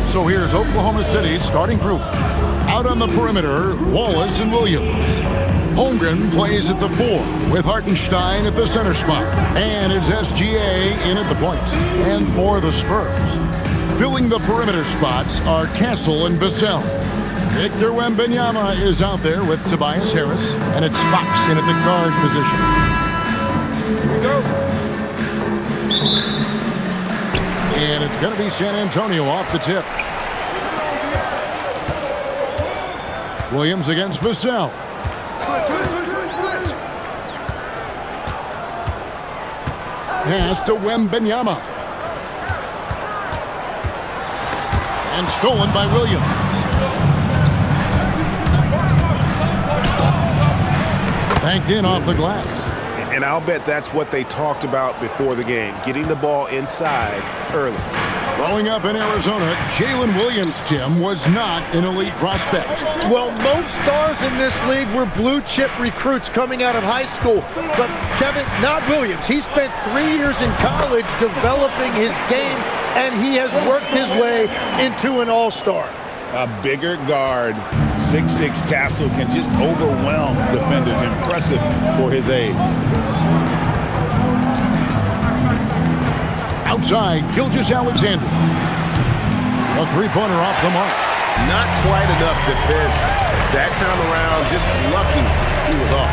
So here's Oklahoma City's starting group. Out on the perimeter, Wallace and Williams. Holmgren plays at the 4 with Hartenstein at the center spot. And it's SGA in at the point. And for the Spurs, filling the perimeter spots are Castle and Vassell. Victor Wembanyama is out there with Tobias Harris. And it's Fox in at the guard position. Here we go. And it's going to be San Antonio off the tip. Williams against Vassell. Pass to Wembanyama. And stolen by Williams. Banked in off the glass. And I'll bet that's what they talked about before the game, getting the ball inside early. Growing up in Arizona, Jalen Williams, Tim, was not an elite prospect. Well, most stars in this league were blue-chip recruits coming out of high school. But, Kevin, not Williams. He spent 3 years in college developing his game, and he has worked his way into an all-star. A bigger guard, 6'6" Castle, can just overwhelm defenders. Impressive for his age. Outside, Gilgeous-Alexander. A three-pointer off the mark. Not quite enough defense. That time around, just lucky he was off.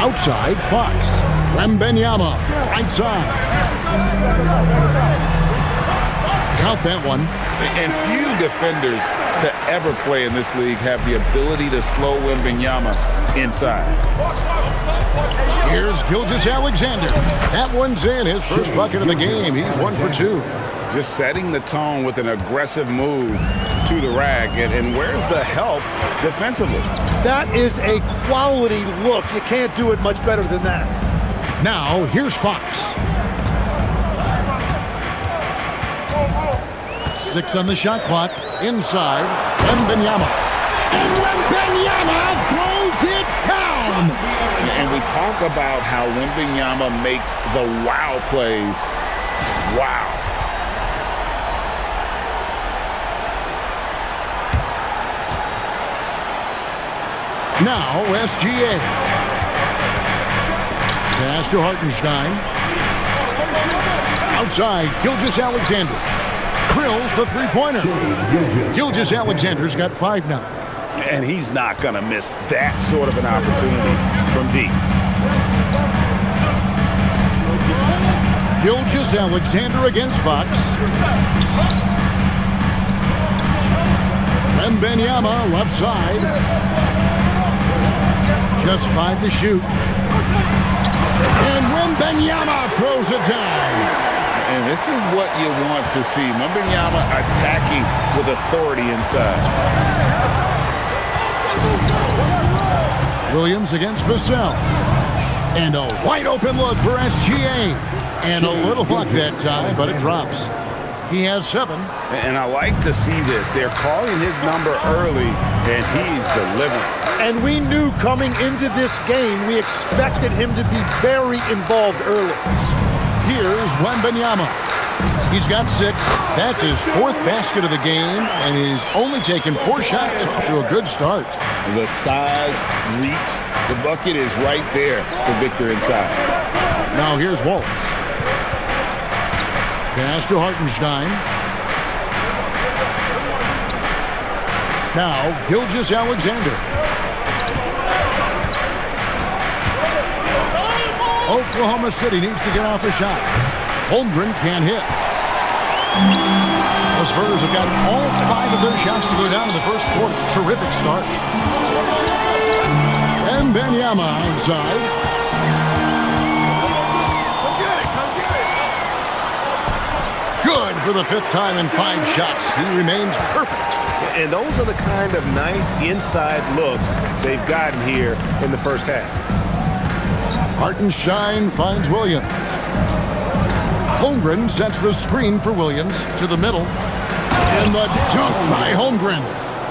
Outside, Fox. Wembanyama, right side. Count that one. And few defenders to ever play in this league have the ability to slow Wembanyama inside. Here's Gilgeous-Alexander. That one's in. His first bucket of the game. He's 1 for 2. Just setting the tone with an aggressive move to the rack. And where's the help defensively? That is a quality look. You can't do it much better than that. Now, here's Fox. 6 on the shot clock. Inside, Wembanyama. And Wembanyama throws it down! And we talk about how Wembanyama makes the wow plays. Wow. Now, SGA. Pass to Hartenstein. Outside, Gilgeous-Alexander. Drills the three-pointer. Gilgeous-Alexander's got 5 now. And he's not going to miss that sort of an opportunity from deep. Gilgeous-Alexander against Fox. Wembanyama left side. Just 5 to shoot. And Wembanyama throws it down. And this is what you want to see. Wembanyama attacking with authority inside. Williams against Vassell. And a wide open look for SGA. And a little luck that time, but it drops. He has 7. And I like to see this. They're calling his number early, and he's delivering. And we knew coming into this game, we expected him to be very involved early. Here's Wembanyama. He's got 6. That's his 4th basket of the game, and he's only taken 4 shots to a good start. The size, reach, the bucket is right there for Victor inside. Now here's Waltz. Pass to Hartenstein. Now Gilgeous-Alexander. Oklahoma City needs to get off a shot. Holmgren can't hit. The Spurs have got all 5 of their shots to go down in the first quarter. Terrific start. And Wembanyama outside. Good for the 5th time in 5 shots. He remains perfect. And those are the kind of nice inside looks they've gotten here in the first half. Hartenstein finds Williams. Holmgren sets the screen for Williams to the middle. And the dunk by Holmgren.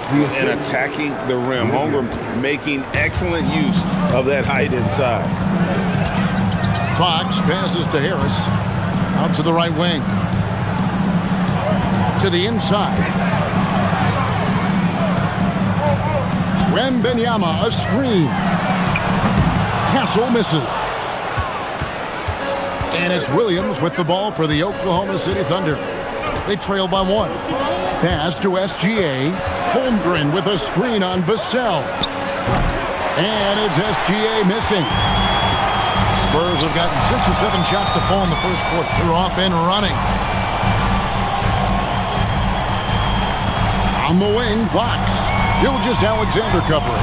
And attacking the rim. Holmgren making excellent use of that height inside. Fox passes to Harris. Out to the right wing. To the inside. Wembanyama, a screen. Castle misses. And it's Williams with the ball for the Oklahoma City Thunder. They trail by 1. Pass to SGA. Holmgren with a screen on Vassell. And it's SGA missing. Spurs have gotten 6 or 7 shots to fall in the first quarter. They're off and running. On the wing, Fox. Gilgeous-Alexander covering.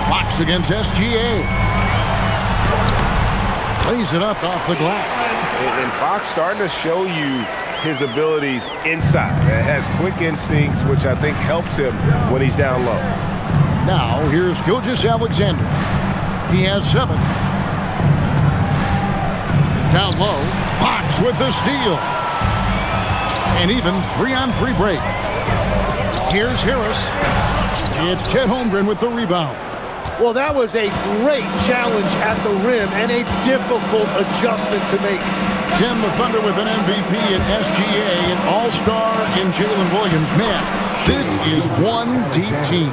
Fox against SGA. Plays it up off the glass. And Fox starting to show you his abilities inside. It has quick instincts, which I think helps him when he's down low. Now, here's Gilgeous-Alexander. He has 7. Down low, Fox with the steal. And even 3-on-3 break. Here's Harris. It's Chet Holmgren with the rebound. Well, that was a great challenge at the rim and a difficult adjustment to make. Tim, the Thunder with an MVP in SGA, an all-star in Jalen Williams. Man, this is one deep team.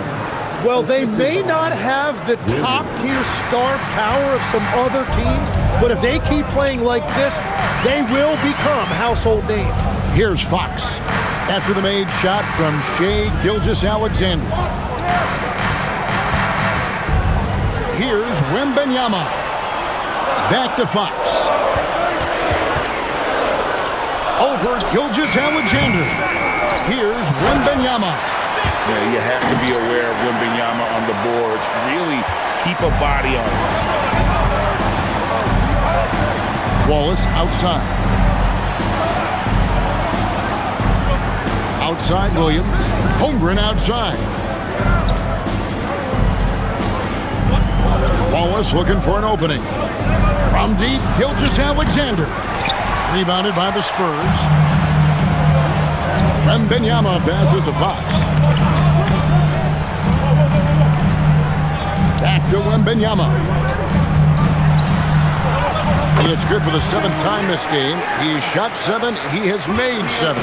Well, they may not have the top-tier star power of some other teams, but if they keep playing like this, they will become household names. Here's Fox after the made shot from Shai Gilgeous-Alexander. Here's Wembanyama. Back to Fox. Over Gilgeous-Alexander. Here's Wembanyama. Yeah, you have to be aware of Wembanyama on the boards. Really keep a body on him. Wallace outside. Outside Williams. Holmgren outside. Wallace looking for an opening. From deep, Gilgeous-Alexander. Rebounded by the Spurs. Wembanyama passes to Fox. Back to Wembanyama. It's good for the 7th time this game. He shot 7. He has made 7.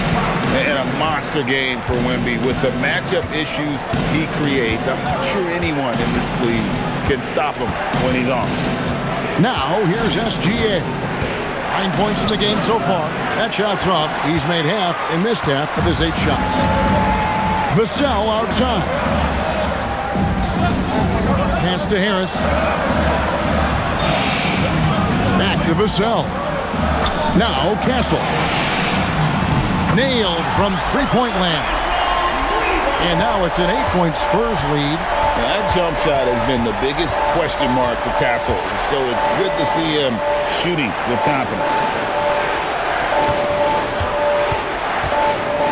And a monster game for Wemby with the matchup issues he creates. I'm not sure anyone in this league can stop him when he's on. Now, here's SGA. 9 points in the game so far. That shot's off. He's made half and missed half of his 8 shots. Vassell outside. Pass to Harris. Back to Vassell. Now Castle. Nailed from three-point land. And now it's an 8-point Spurs lead. That jump shot has been the biggest question mark for Castle, so it's good to see him shooting with confidence.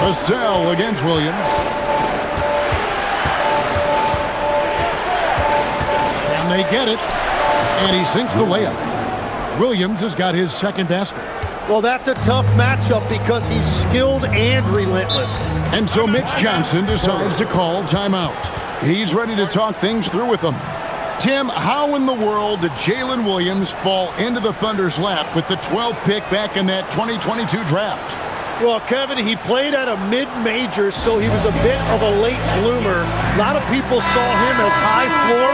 Vassell against Williams. Can they get it? And he sinks the layup. Williams has got his 2nd basket. Well, that's a tough matchup because he's skilled and relentless. And so Mitch Johnson decides to call timeout. He's ready to talk things through with them. Tim, how in the world did Jalen Williams fall into the Thunder's lap with the 12th pick back in that 2022 draft? Well, Kevin, he played at a mid-major, so he was a bit of a late bloomer. A lot of people saw him as high floor,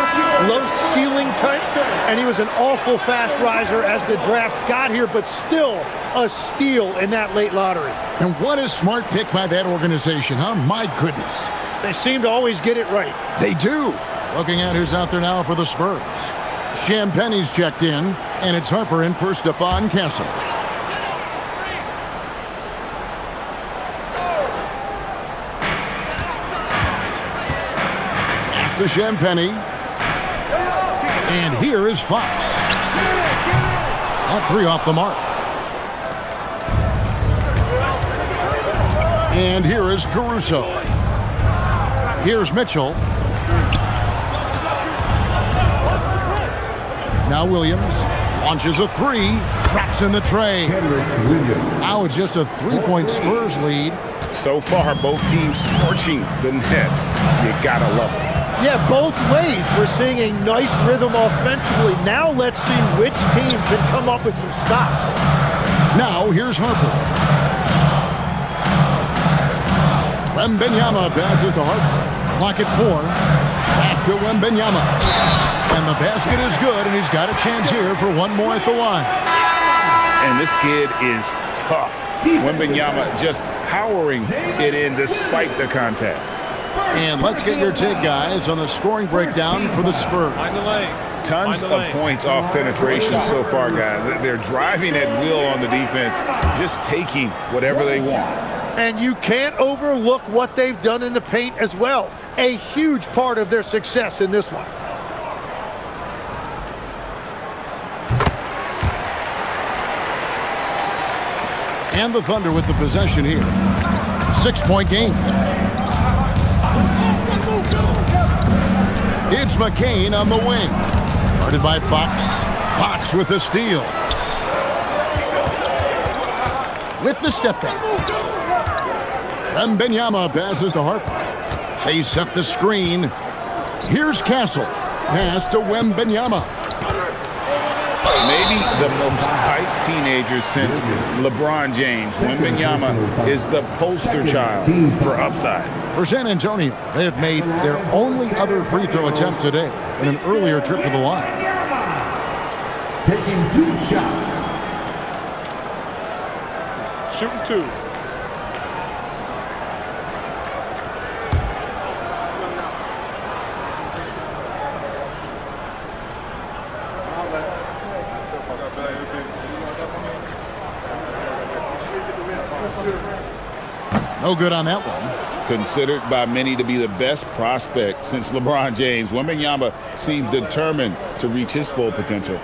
low ceiling type, and he was an awful fast riser as the draft got here, but still a steal in that late lottery. And what a smart pick by that organization, huh? My goodness. They seem to always get it right. They do. Looking at who's out there now for the Spurs. Champagne's checked in, and it's Harper in for Stephon Castle. To Champagne. And here is Fox. All 3 off the mark. And here is Caruso. Here's Mitchell. Now Williams launches a 3. Traps in the tray. Now it's just a 3-point Spurs lead. So far, both teams scorching the Nets. You gotta love it. Yeah, both ways. We're seeing a nice rhythm offensively. Now let's see which team can come up with some stops. Now here's Harper. Wembanyama passes to Harper. Clock at 4. Back to Wembanyama. And the basket is good, and he's got a chance here for one more at the line. And this kid is tough. Wembanyama just powering it in despite the contact. And let's get your take, guys, on the scoring breakdown for the Spurs. Tons of points off penetration so far, guys. They're driving at will on the defense, just taking whatever they want. And you can't overlook what they've done in the paint as well. A huge part of their success in this one. And the Thunder with the possession here. 6-point game. It's McCain on the wing. Guarded by Fox. Fox with the steal. With the step back. Wembanyama passes to Harper. They set the screen. Here's Castle. Pass to Wembanyama. Maybe the most hyped teenager since LeBron James. Wembanyama is the poster child for upside. For San Antonio, they have made their only other free throw attempt today in an earlier trip to the line. Taking 2 shots. Shooting 2. No good on that one. Considered by many to be the best prospect since LeBron James, Wembanyama seems determined to reach his full potential.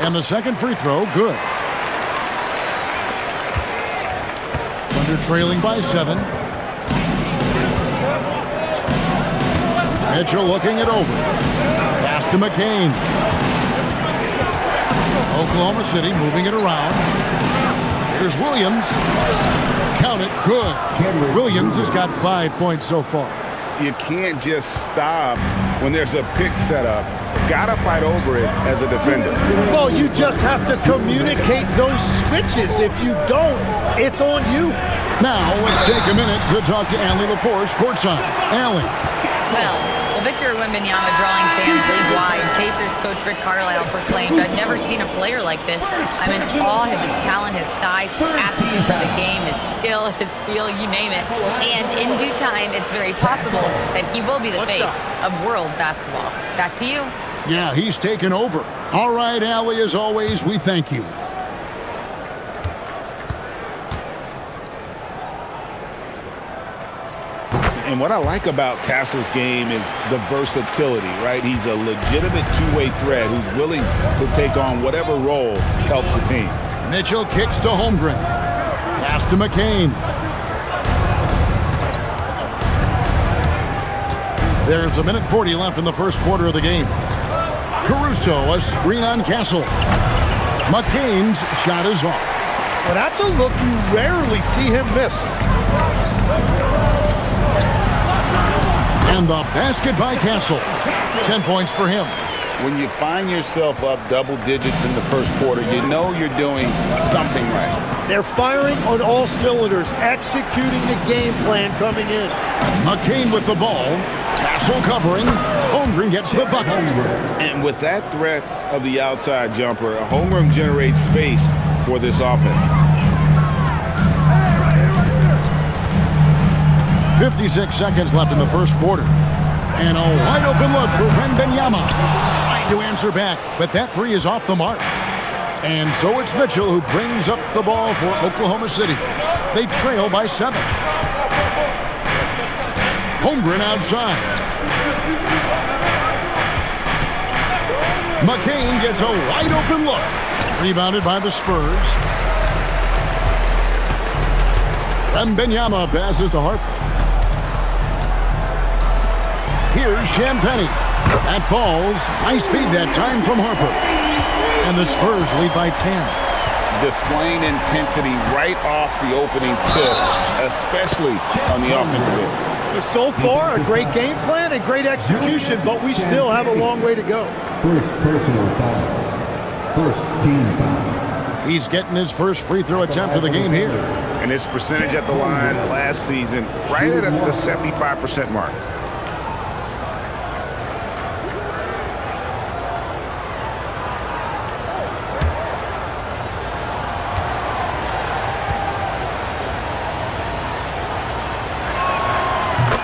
And the second free throw, good. Thunder trailing by 7. Mitchell looking it over. Pass to McCain. Oklahoma City moving it around. Here's Williams. Count it, good. Williams has got 5 points so far. You can't just stop when there's a pick set up. Gotta fight over it as a defender. Well, you just have to communicate those switches. If you don't, it's on you. Now, let's take a minute to talk to Allie LaForce courtside. Allie. Well, Victor Wembanyama drawing fans league-wide. Pacers coach Rick Carlisle proclaimed, "I've never seen a player like this. I'm in awe of his talent, his size, his aptitude for the game, his skill, his feel, you name it. And in due time, it's very possible that he will be the face of world basketball." Back to you. Yeah, he's taken over. All right, Allie, as always, we thank you. And what I like about Castle's game is the versatility, right? He's a legitimate two-way threat who's willing to take on whatever role helps the team. Mitchell kicks to Holmgren. Pass to McCain. There's a minute 40 left in the first quarter of the game. Caruso, a screen on Castle. McCain's shot is off. Well, that's a look you rarely see him miss. And the basket by Castle. 10 points for him. When you find yourself up double digits in the first quarter, you know you're doing something right. They're firing on all cylinders, executing the game plan coming in. McCain with the ball. Castle covering. Holmgren gets the bucket. And with that threat of the outside jumper, Holmgren generates space for this offense. 56 seconds left in the first quarter. And a wide open look for Wembanyama. Trying to answer back, but that three is off the mark. And so it's Mitchell who brings up the ball for Oklahoma City. They trail by 7. Holmgren outside. McCain gets a wide open look. Rebounded by the Spurs. Wembanyama passes to Harper. Here's Champagnie. That falls. High speed that time from Harper. And the Spurs lead by 10. Displaying intensity right off the opening tip, especially on the offensive end. So far, a great game plan and great execution, but we still have a long way to go. First personal foul. First team foul. He's getting his first free throw attempt of the game here. And his percentage at the line last season, right at the 75% mark.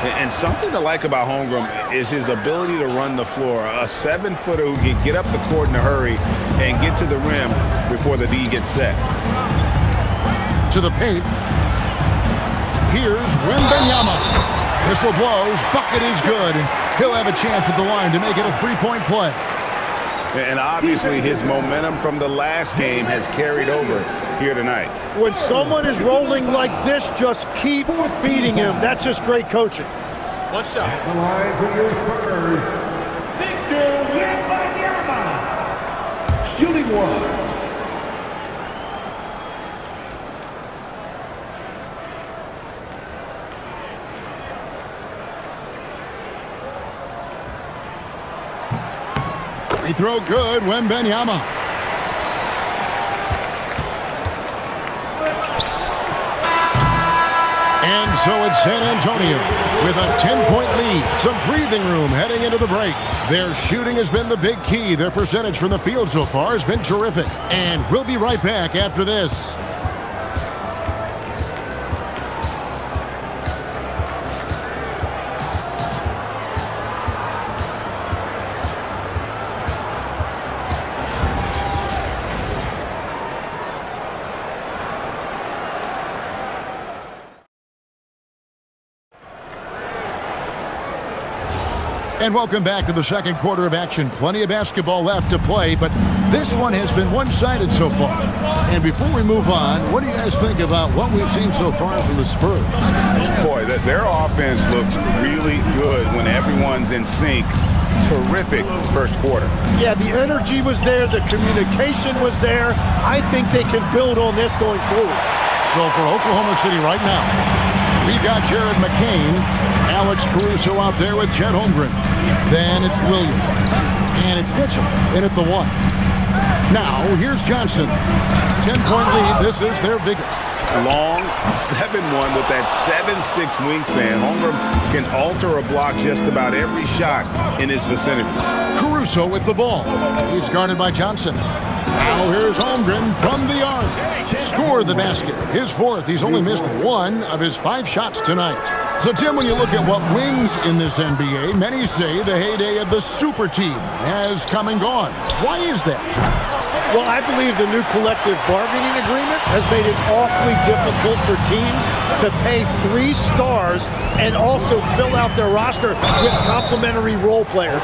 And something to like about Holmgren is his ability to run the floor. A 7-footer who can get up the court in a hurry and get to the rim before the D gets set. To the paint. Here's Wembanyama. Whistle blows. Bucket is good. He'll have a chance at the line to make it a three-point play. And obviously his momentum from the last game has carried over here tonight. When someone is rolling like this, just keep feeding him. That's just great coaching. What's up? At the line for your Spurs, Victor Wembanyama. Shooting one. Free throw good, Wembanyama. And so it's San Antonio with a 10-point lead. Some breathing room heading into the break. Their shooting has been the big key. Their percentage from the field so far has been terrific. And we'll be right back after this. And welcome back to the second quarter of action. Plenty of basketball left to play, but this one has been one-sided so far. And before we move on, what do you guys think about what we've seen so far from the Spurs? Boy, their offense looks really good when everyone's in sync. Terrific first quarter. Yeah, the energy was there. The communication was there. I think they can build on this going forward. So for Oklahoma City right now, we've got Jared McCain, Alex Caruso out there with Chet Holmgren. Then it's Williams. And it's Mitchell in at the 1. Now, here's Johnson. 10-point lead. This is their biggest. Long 7-1 with that 7'6" wingspan. Holmgren can alter a block just about every shot in his vicinity. Caruso with the ball. He's guarded by Johnson. Now here's Holmgren from the arc. Scored the basket. His 4th. He's only missed 1 of his 5 shots tonight. So, Tim, when you look at what wins in this NBA, many say the heyday of the super team has come and gone. Why is that? Well, I believe the new collective bargaining agreement has made it awfully difficult for teams to pay 3 stars and also fill out their roster with complementary role players.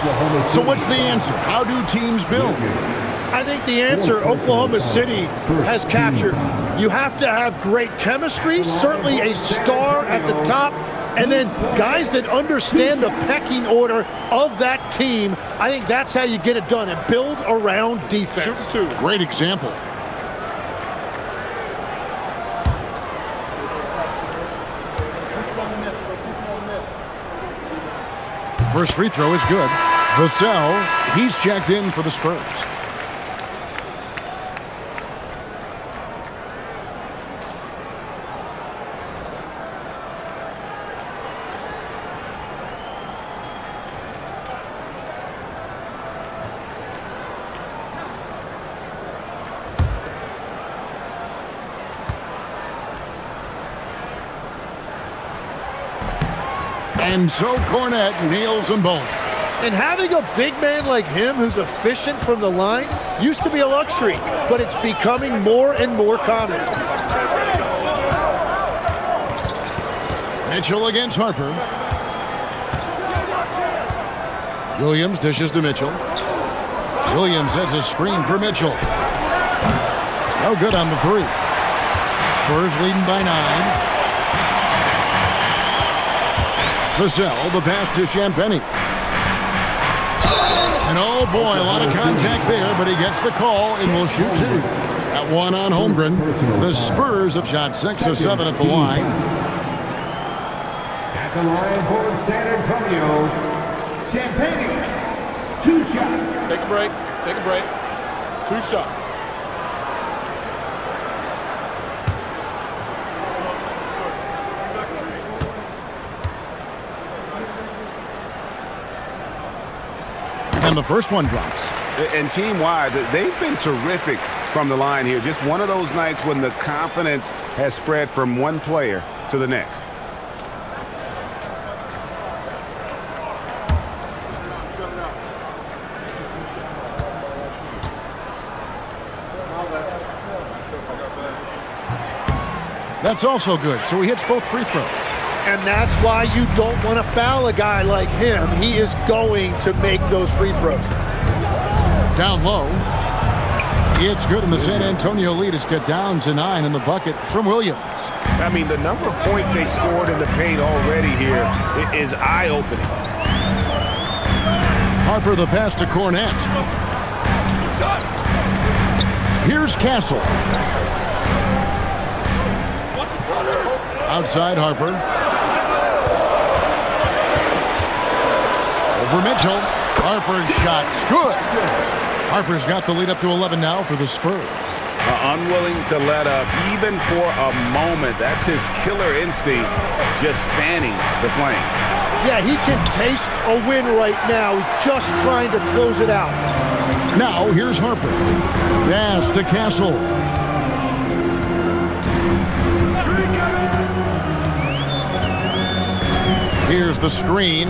So what's the answer? How do teams build? I think the answer Oklahoma City has captured. You have to have great chemistry, certainly a star at the top, and then guys that understand the pecking order of that team. I think that's how you get it done and build around defense. Shoot 2. Great example. First free throw is good. Vassell, he's checked in for the Spurs. And so Cornette nails them both. And having a big man like him who's efficient from the line used to be a luxury, but it's becoming more and more common. Mitchell against Harper. Williams dishes to Mitchell. Williams sets a screen for Mitchell. No good on the 3. Spurs leading by 9. Vassell, the pass to Champagnie. And oh boy, a lot of contact there, but he gets the call and will shoot two. At one on Holmgren. The Spurs have shot 6 of 7 at the line. At the line for San Antonio, Champagne, 2 shots. Take a break. Take a break. 2 shots. And the first one drops. And team-wide, they've been terrific from the line here. Just one of those nights when the confidence has spread from one player to the next. That's also good. So he hits both free throws. And that's why you don't want to foul a guy like him. He is going to make those free throws. Down low. It's good, and the San Antonio lead is cut down to 9 in the bucket from Williams. I mean, the number of points they've scored in the paint already here is eye-opening. Harper the pass to Cornette. Here's Castle. Outside Harper. Over Mitchell. Harper's shot's good. Harper's got the lead up to 11 now for the Spurs. Unwilling to let up even for a moment. That's his killer instinct, just fanning the flame. Yeah, he can taste a win right now. He's just trying to close it out. Now here's Harper. Pass to Castle. Here's the screen.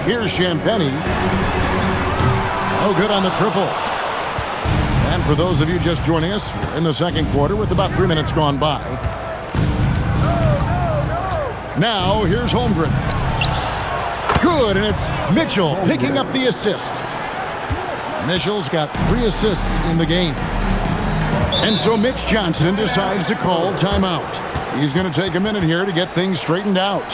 Here's Champagny. Oh, good on the triple. And for those of you just joining us, we're in the second quarter with about 3 minutes gone by. Now, here's Holmgren. Good, and it's Mitchell picking up the assist. Mitchell's got 3 assists in the game. And so Mitch Johnson decides to call timeout. He's going to take a minute here to get things straightened out.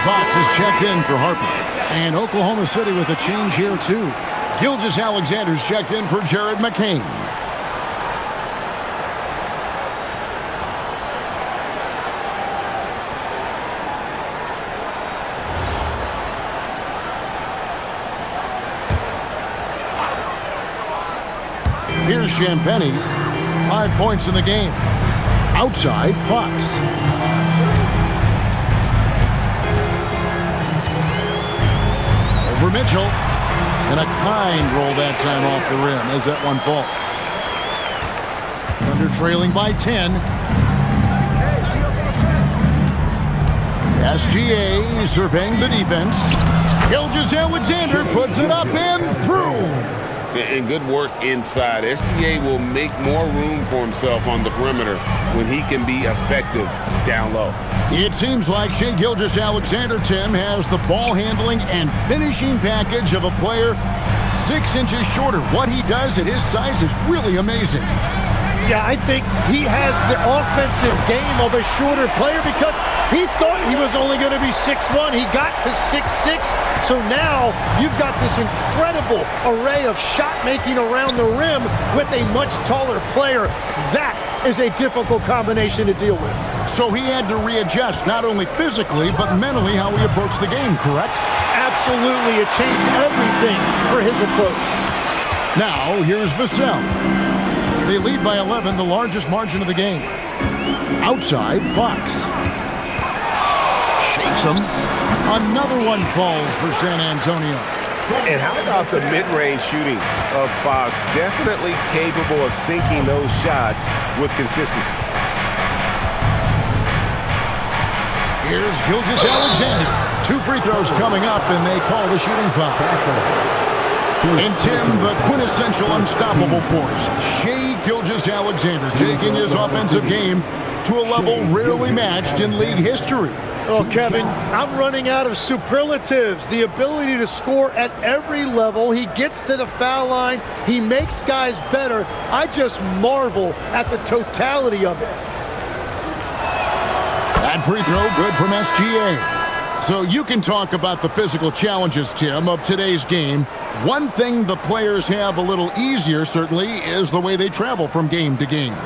Fox is checked in for Harper. And Oklahoma City with a change here, too. Gilgeous-Alexander's checked in for Jared McCain. Here's Champagny. 5 points in the game. Outside, Fox. For Mitchell, and a kind roll that time off the rim as that one falls. Thunder trailing by 10. SGA surveying the defense. Gilgeous-Alexander puts it up and through. And good work inside. SGA will make more room for himself on the perimeter when he can be effective down low. It seems like Shai Gilgeous-Alexander, Tim, has the ball handling and finishing package of a player 6 inches shorter. What he does at his size is really amazing. Yeah, I think he has the offensive game of a shorter player because he thought he was only going to be 6'1". He got to 6'6". So now you've got this incredible array of shot making around the rim with a much taller player. That is a difficult combination to deal with. So he had to readjust not only physically but mentally how he approached the game, correct? Absolutely. It changed everything for his approach. Now here's Vassell. They lead by 11, the largest margin of the game. Outside, Fox. Shakes him. Another one falls for San Antonio. And how about the mid-range shooting of Fox? Definitely capable of sinking those shots with consistency. Here's Gilgeous-Alexander. 2 free throws coming up, and they call the shooting foul. And Tim, the quintessential unstoppable force, Shai Gilgeous-Alexander, taking his offensive game to a level rarely matched in league history. Oh, Kevin, I'm running out of superlatives. The ability to score at every level. He gets to the foul line. He makes guys better. I just marvel at the totality of it. That free throw good from SGA. So you can talk about the physical challenges, Tim, of today's game. One thing the players have a little easier, certainly, is the way they travel from game to game.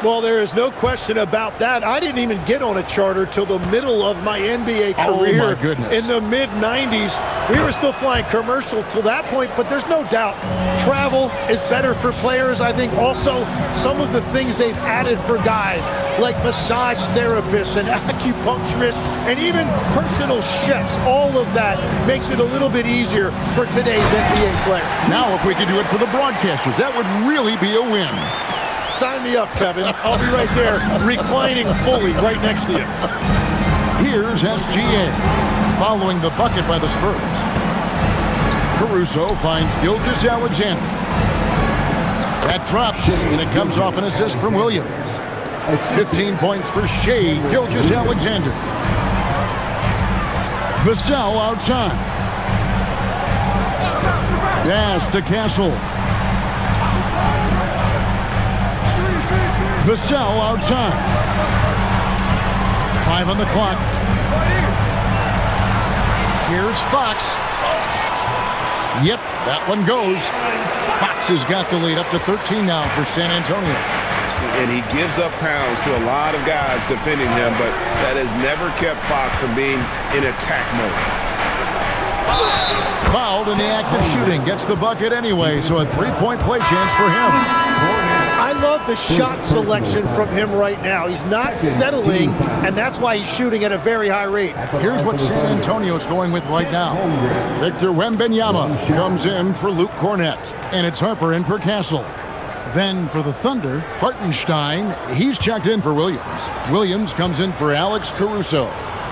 Well, there is no question about that. I didn't even get on a charter till the middle of my NBA career. Oh, my goodness. In the mid-90s. We were still flying commercial till that point, but there's no doubt travel is better for players. I think also some of the things they've added for guys, like massage therapists and acupuncturists and even personal chefs, all of that makes it a little bit easier for today's NBA player. Now, if we could do it for the broadcasters, that would really be a win. Sign me up, Kevin. I'll be right there, reclining fully right next to you. Here's SGA, following the bucket by the Spurs. Caruso finds Gilgeous-Alexander. That drops, and it comes off an assist from Williams. 15 points for Shai Gilgeous-Alexander. Vassell outside. Pass to Castle. Vassell outside. 5 on the clock. Here's Fox. Yep, that one goes. Fox has got the lead up to 13 now for San Antonio. And he gives up pounds to a lot of guys defending him, but that has never kept Fox from being in attack mode. Fouled in the act of shooting. Gets the bucket anyway, so a three-point play chance for him. I love the shot selection from him right now. He's not settling, and that's why he's shooting at a very high rate. Here's what San Antonio's going with right now. Victor Wembanyama comes in for Luke Cornett, and it's Harper in for Castle. Then for the Thunder, Hartenstein, he's checked in for Williams. Williams comes in for Alex Caruso,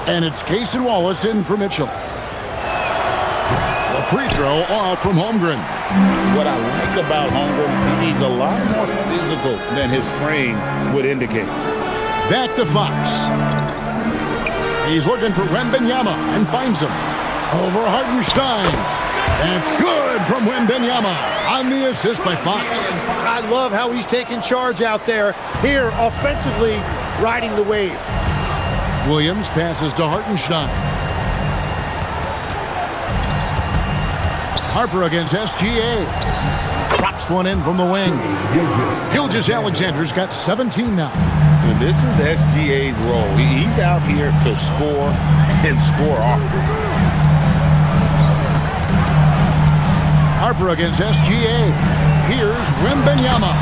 and it's Cason Wallace in for Mitchell. The free throw off from Holmgren. What I like about Holmgren, he's a lot more physical than his frame would indicate. Back to Fox. He's looking for Wembanyama and finds him. Over Hartenstein. That's good from Wembanyama on the assist by Fox. I love how he's taking charge out there. Here, offensively, riding the wave. Williams passes to Hartenstein. Harper against SGA. Drops one in from the wing. Gilgeous-Alexander's got 17 now. And this is SGA's role. He's out here to score and score often. Harper against SGA. Here's Wembanyama.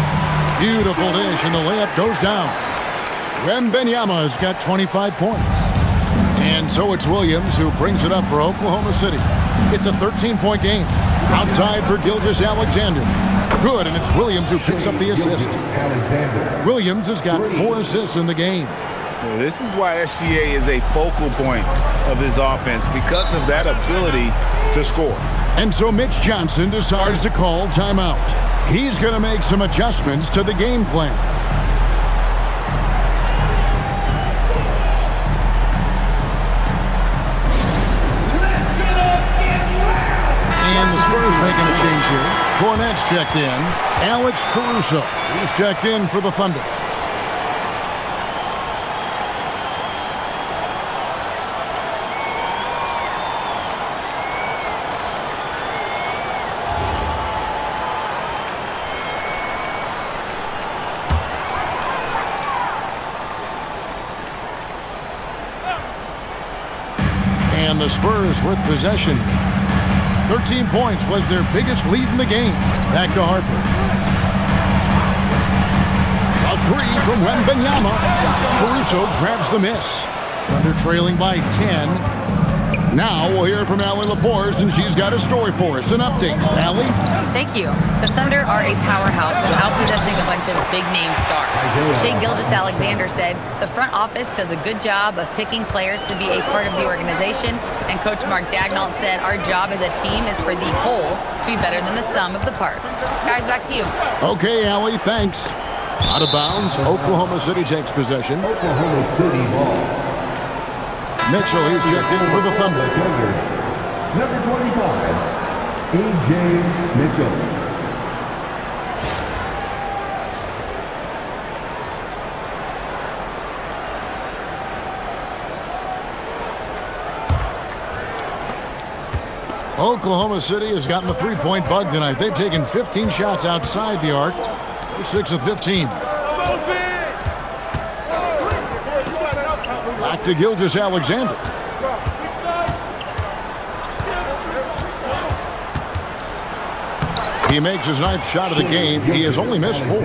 Beautiful dish, and the layup goes down. Wembanyama's got 25 points. And so it's Williams who brings it up for Oklahoma City. It's a 13-point game. Outside for Gilgeous-Alexander. Good, and it's Williams who picks up the assist. Williams has got 4 assists in the game. Well, this is why SGA is a focal point of his offense, because of that ability to score. And so Mitch Johnson decides to call timeout. He's going to make some adjustments to the game plan. And the Spurs making a change here. Cornett's checked in. Alex Caruso, he's checked in for the Thunder. And the Spurs with possession. 13 points was their biggest lead in the game. Back to Harper. A three from Wembanyama. Caruso grabs the miss. Thunder trailing by 10. Now we'll hear from Allie LaForce, and she's got a story for us. An update. Allie? Thank you. The Thunder are a powerhouse without possessing a bunch of big-name stars. Shai Gilgeous-Alexander said, the front office does a good job of picking players to be a part of the organization, and Coach Mark Daigneault said, our job as a team is for the whole to be better than the sum of the parts. Guys, back to you. Okay, Allie, thanks. Out of bounds, Oklahoma City takes possession. Oklahoma City ball. Mitchell, he's checked in for the Thunder. Number 25, A.J. Mitchell. Oklahoma City has gotten the three-point bug tonight. They've taken 15 shots outside the arc. They're 6 of 15. Back to Gilgeous-Alexander. He makes his 9th shot of the game. He has only missed 4.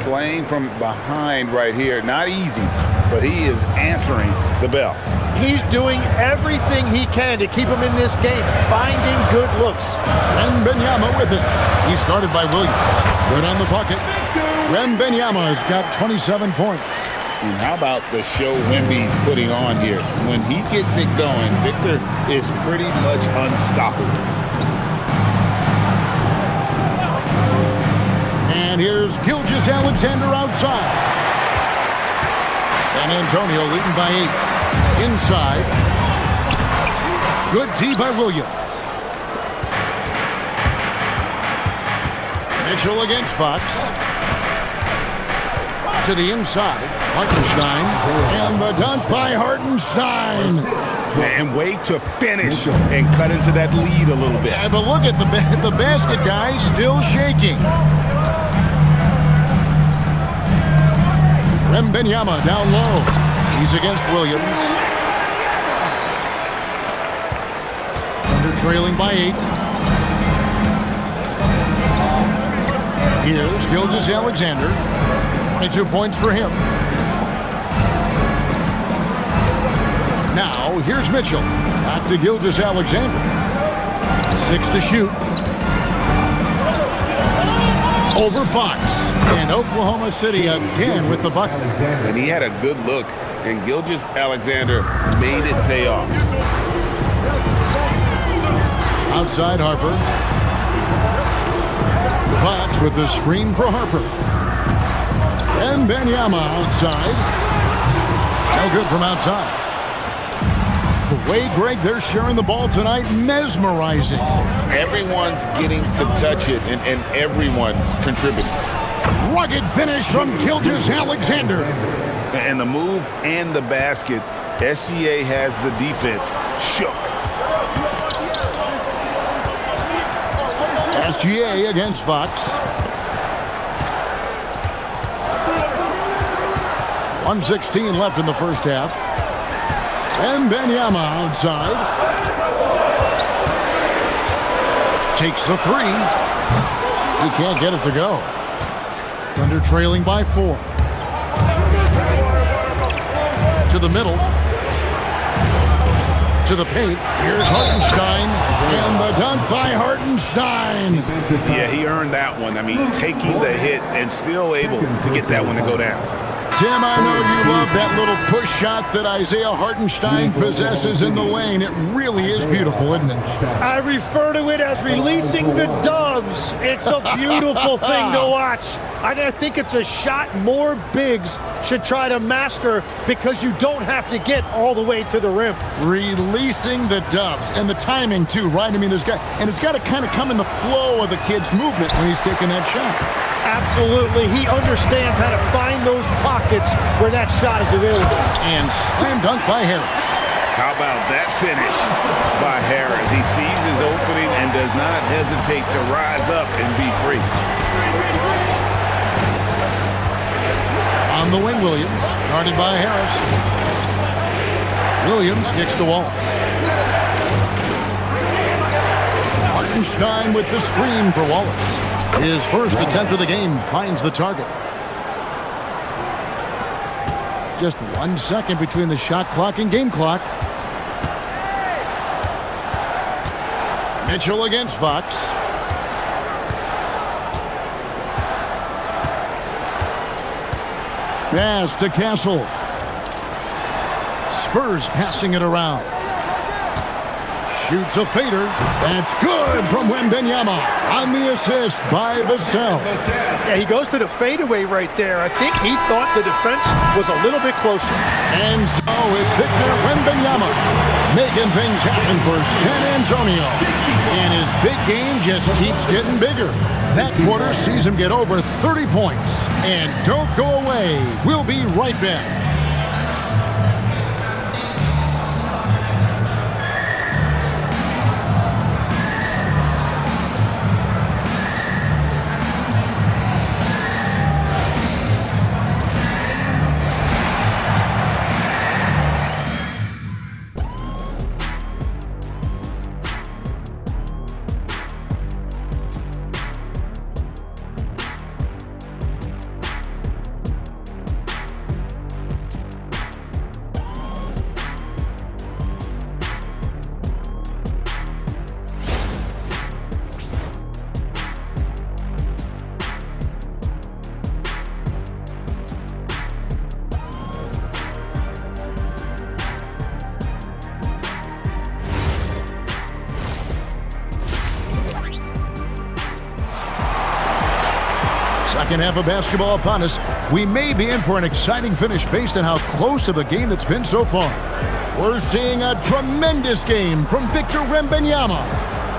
Playing from behind right here. Not easy, but he is answering the bell. He's doing everything he can to keep him in this game, finding good looks. Wembanyama with it. He started by Williams. Good on the bucket. Wembanyama has got 27 points. And how about the show Wemby's putting on here? When he gets it going, Victor is pretty much unstoppable. And here's Gilgeous-Alexander outside. San Antonio leading by 8. Inside. Good D by Williams. Mitchell against Fox. To the inside. Hartenstein. And the dunk by Hartenstein. And wait to finish and cut into that lead a little bit. Yeah, but look at the basket guy still shaking. Wembanyama down low. He's against Williams. Under trailing by 8. Here's Gilgeous-Alexander. 22 points for him. Now, here's Mitchell. Back to Gilgeous-Alexander. 6 to shoot. Over Fox. And Oklahoma City again with the bucket. And he had a good look. And Gilgeous-Alexander made it pay off. Outside Harper. Fox with the screen for Harper. And Wembanyama outside. No good from outside. The way, Greg, they're sharing the ball tonight, mesmerizing. Everyone's getting to touch it, and everyone's contributing. Rugged finish from Gilgeous-Alexander. And the move and the basket, SGA has the defense shook. SGA against Fox. 1:16 left in the first half. And Wembanyama outside. Takes the 3. He can't get it to go. Thunder trailing by 4. To the middle. To the paint. Here's Hartenstein. And the dunk by Hartenstein. Yeah, he earned that one. I mean, taking the hit and still able to get that one to go down. Tim, I know you love that little push shot that Isaiah Hartenstein possesses in the lane. It really is beautiful, isn't it? I refer to it as releasing the doves. It's a beautiful thing to watch. I think it's a shot more bigs should try to master because you don't have to get all the way to the rim. Releasing the doves and the timing too, right? I mean, it's got to kind of come in the flow of the kid's movement when he's taking that shot. Absolutely. He understands how to find those pockets where that shot is available. And slam dunk by Harris. How about that finish by Harris? He sees his opening and does not hesitate to rise up and be free. On the wing, Williams, guarded by Harris. Williams kicks to Wallace. Hartenstein with the screen for Wallace. His first attempt of the game finds the target. Just 1 second between the shot clock and game clock. Mitchell against Fox. Pass to Castle. Spurs passing it around. Shoots a fader. That's good from Wembanyama on the assist by Vassell. Yeah, he goes to the fadeaway right there. I think he thought the defense was a little bit closer. And so it's Victor Wembanyama making things happen for San Antonio. And his big game just keeps getting bigger. That quarter sees him get over 30 points. And don't go away. We'll be right back. Second half of basketball upon us. We may be in for an exciting finish based on how close of a game it's been so far. We're seeing a tremendous game from Victor Wembanyama.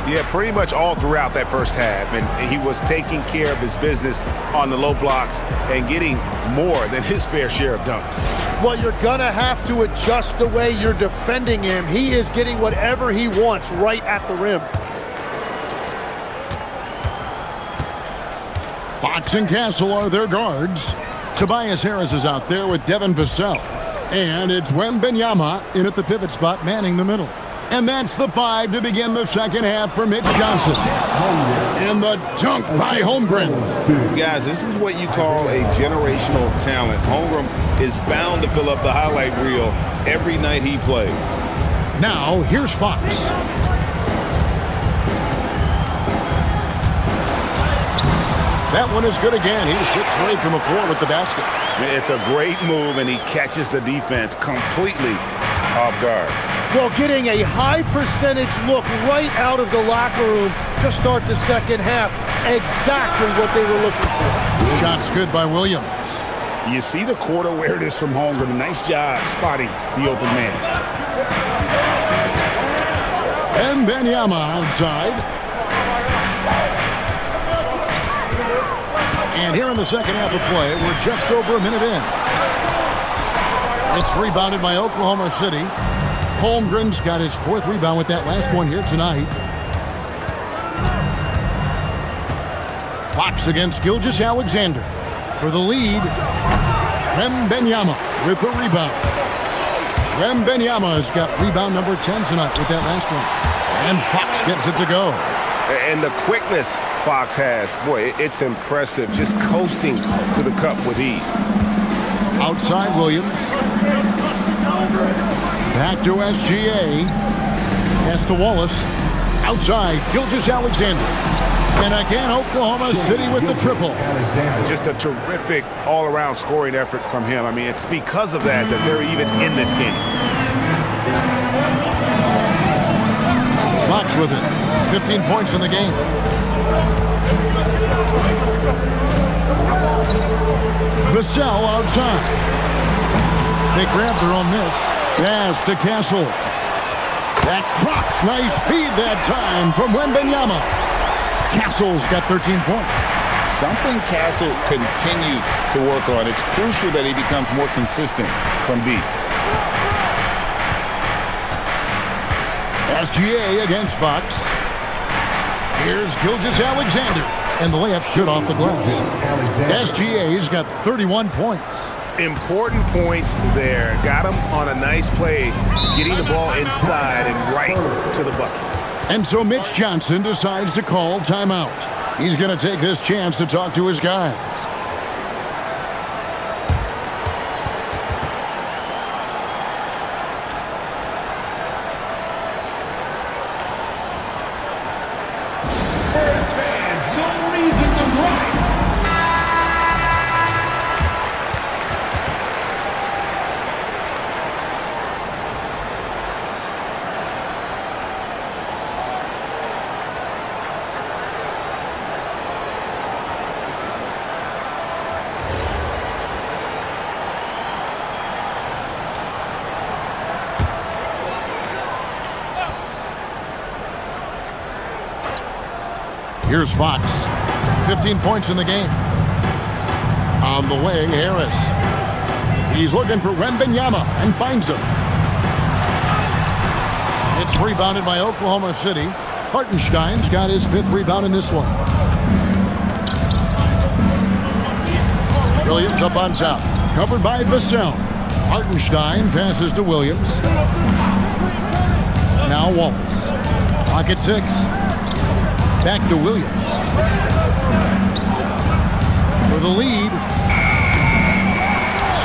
Yeah, pretty much all throughout that first half. And he was taking care of his business on the low blocks and getting more than his fair share of dunks. Well, you're going to have to adjust the way you're defending him. He is getting whatever he wants right at the rim. Fox and Castle are their guards. Tobias Harris is out there with Devin Vassell. And it's Wembanyama in at the pivot spot, manning the middle. And that's the 5 to begin the second half for Mitch Johnson. And the dunk by Holmgren. Guys, this is what you call a generational talent. Holmgren is bound to fill up the highlight reel every night he plays. Now, here's Fox. That one is good again. He's 6 straight from the floor with the basket. It's a great move, and he catches the defense completely off guard. Well, getting a high percentage look right out of the locker room to start the second half. Exactly what they were looking for. Shots good by Williams. You see the court awareness from Holmgren. Nice job spotting the open man. And Wembanyama outside. And here in the second half of play, we're just over a minute in. It's rebounded by Oklahoma City. Holmgren's got his 4th rebound with that last one here tonight. Fox against Gilgeous-Alexander. For the lead, Wembanyama with the rebound. Wembanyama has got rebound number 10 tonight with that last one. And Fox gets it to go. And the quickness Fox has, boy, it's impressive. Just coasting to the cup with ease. Outside Williams. Back to SGA. Pass to Wallace. Outside Gilgeous-Alexander. And again, Oklahoma City with the triple. Just a terrific all-around scoring effort from him. I mean, it's because of that they're even in this game. Fox with it. 15 points in the game. Vassell outside. They grab their own miss. Pass to Castle. That drops. Nice feed that time from Wembanyama. Castle's got 13 points. Something Castle continues to work on. It's crucial that he becomes more consistent from deep. SGA against Fox. Here's Gilgeous-Alexander. And the layup's good off the glass. SGA's got 31 points. Important points there. Got him on a nice play, getting the ball inside and right to the bucket. And so Mitch Johnson decides to call timeout. He's going to take this chance to talk to his guys. Here's Fox. 15 points in the game. On the way, Harris. He's looking for Wembanyama and finds him. It's rebounded by Oklahoma City. Hartenstein's got his 5th rebound in this one. Williams up on top. Covered by Vassell. Hartenstein passes to Williams. Now Wallace. Clock at 6. Back to Williams. For the lead.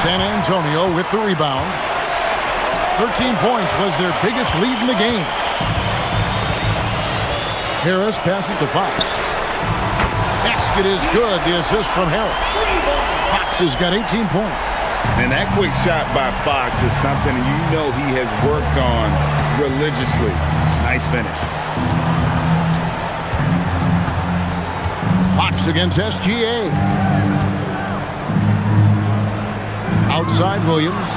San Antonio with the rebound. 13 points was their biggest lead in the game. Harris passes to Fox. Basket is good. The assist from Harris. Fox has got 18 points. And that quick shot by Fox is something you know he has worked on religiously. Nice finish. Fox against SGA. Outside Williams.